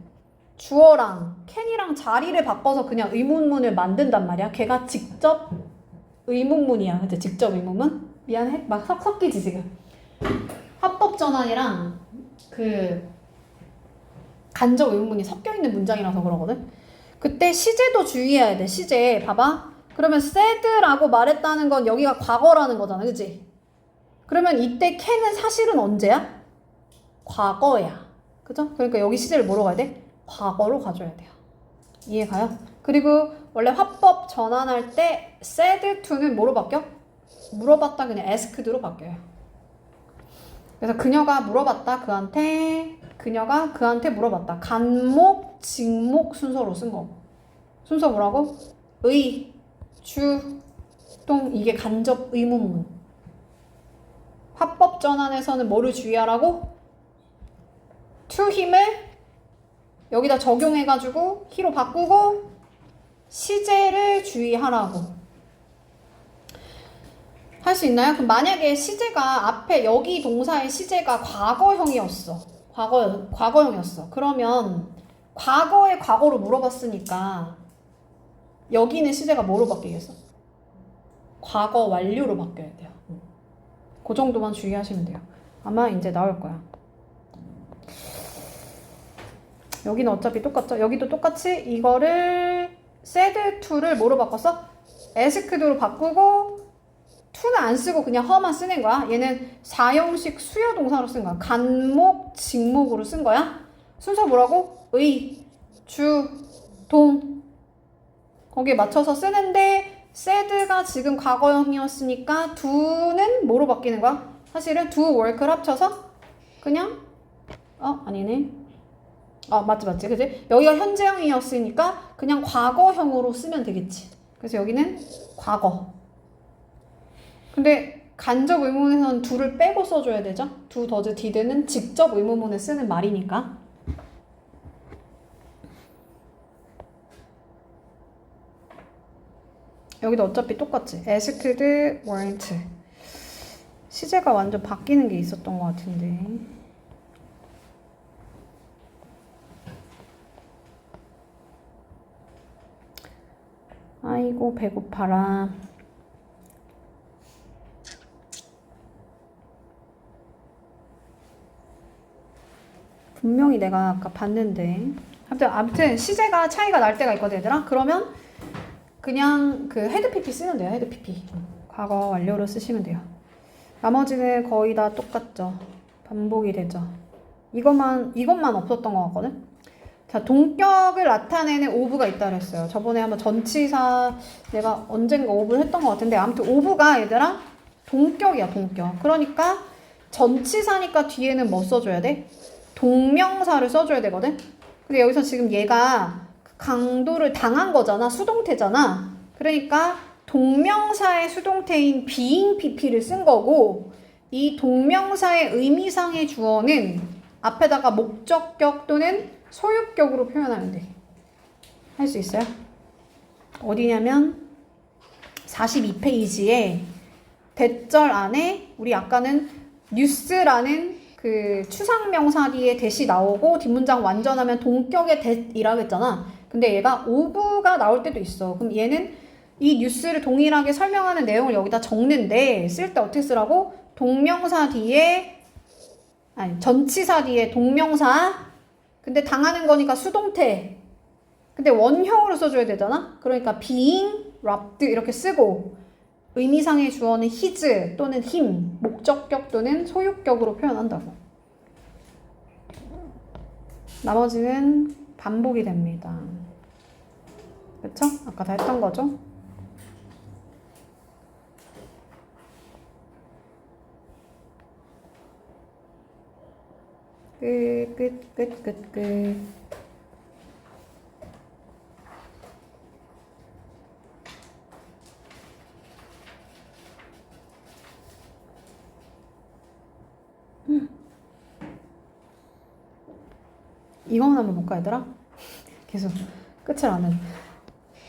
S1: 주어랑 can이랑 자리를 바꿔서 그냥 의문문을 만든단 말이야. 걔가 직접 의문문이야. 그치? 직접 의문문? 미안해. 막 섞이지 지금. 화법 전환이랑 그 간접 의문문이 섞여있는 문장이라서 그러거든. 그때 시제도 주의해야 돼. 시제. 봐봐. 그러면 said라고 말했다는 건 여기가 과거라는 거잖아. 그치? 그러면 이때 can은 사실은 언제야? 과거야. 그죠? 그러니까 여기 시제를 뭐로 가야 돼? 과거로 가줘야 돼요. 이해가요? 그리고 원래 화법 전환할 때 said to는 뭐로 바뀌어? 물어봤다 그냥 asked로 바뀌어요. 그래서 그녀가 물어봤다 그녀가 그한테 물어봤다. 간목, 직목 순서로 쓴 거. 순서 뭐라고? 의, 주, 동 이게 간접 의문문. 화법 전환에서는 뭐를 주의하라고? to him을 여기다 적용해가지고 he로 바꾸고 시제를 주의하라고. 할 수 있나요? 그럼 만약에 시제가 앞에 여기 동사의 시제가 과거형이었어. 과거형이었어. 그러면 과거의 과거로 물어봤으니까 여기는 시제가 뭐로 바뀌겠어? 과거 완료로 바뀌어야 돼요. 그 정도만 주의하시면 돼요. 아마 이제 나올 거야. 여기는 어차피 똑같죠? 여기도 똑같이 이거를 said to를 뭐로 바꿨어? asked로 바꾸고 to는 안 쓰고 그냥 her만 쓰는 거야. 얘는 사형식 수요 동사로 쓴 거야. 간목, 직목으로 쓴 거야. 순서 뭐라고? 의, 주, 동 거기에 맞춰서 쓰는데 said가 지금 과거형이었으니까 do는 뭐로 바뀌는 거야? 사실은 do, work를 합쳐서 그냥 아니네. 맞지 그치? 여기가 현재형이었으니까 그냥 과거형으로 쓰면 되겠지. 그래서 여기는 과거. 근데 간접 의문에서는 do를 빼고 써줘야 되죠? do, does, did는 직접 의문문에 쓰는 말이니까. 여기도 어차피 똑같지? asked, weren't. 시제가 완전 바뀌는 게 있었던 것 같은데. 아이고 배고파라. 분명히 내가 아까 봤는데 아무튼 시제가 차이가 날 때가 있거든 얘들아. 그러면 그냥 그 헤드 PP 쓰면 돼요. 헤드 PP 과거 완료로 쓰시면 돼요. 나머지는 거의 다 똑같죠. 반복이 되죠. 이것만 없었던 것 같거든. 자, 동격을 나타내는 오브가 있다 그랬어요. 저번에 한번 전치사 내가 언젠가 오브를 했던 것 같은데 아무튼 오브가 얘들아 동격이야. 동격. 그러니까 전치사니까 뒤에는 뭐 써줘야 돼? 동명사를 써줘야 되거든. 근데 여기서 지금 얘가 강도를 당한 거잖아. 수동태잖아. 그러니까 동명사의 수동태인 being pp를 쓴 거고 이 동명사의 의미상의 주어는 앞에다가 목적격 또는 소유격으로 표현하면 돼. 할 수 있어요? 어디냐면 42페이지에 대절 안에 우리 아까는 뉴스라는 그 추상명사 뒤에 대시 나오고 뒷문장 완전하면 동격의 대이라고 했잖아. 근데 얘가 오브가 나올 때도 있어. 그럼 얘는 이 뉴스를 동일하게 설명하는 내용을 여기다 적는데 쓸 때 어떻게 쓰라고? 동명사 뒤에 아니 전치사 뒤에 동명사 근데 당하는 거니까 수동태 근데 원형으로 써줘야 되잖아. 그러니까 being robbed 이렇게 쓰고 의미상의 주어는 his 또는 him 목적격 또는 소유격으로 표현한다고. 나머지는 반복이 됩니다. 그쵸? 아까 다 했던 거죠? 끝. 이거만 한번 볼까 얘들아? 계속 끝을 안 해.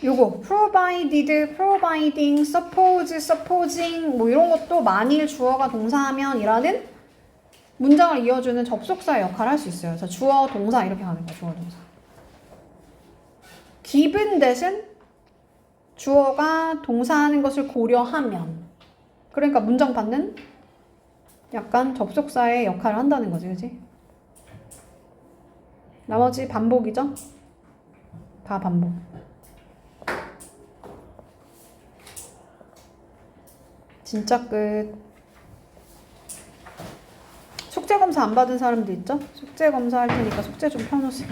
S1: 요거 provided, providing, suppose, supposing 뭐 이런 것도 만일 주어가 동사하면 이라는 문장을 이어주는 접속사의 역할을 할 수 있어요. 그래서 주어, 동사 이렇게 가는 거야. 주어, 동사. given that은 주어가 동사하는 것을 고려하면 그러니까 문장 받는 약간 접속사의 역할을 한다는 거지. 그치? 나머지 반복이죠? 다 반복. 진짜 끝. 숙제 검사 안 받은 사람도 있죠? 숙제 검사 할 테니까 숙제 좀 펴놓으세요.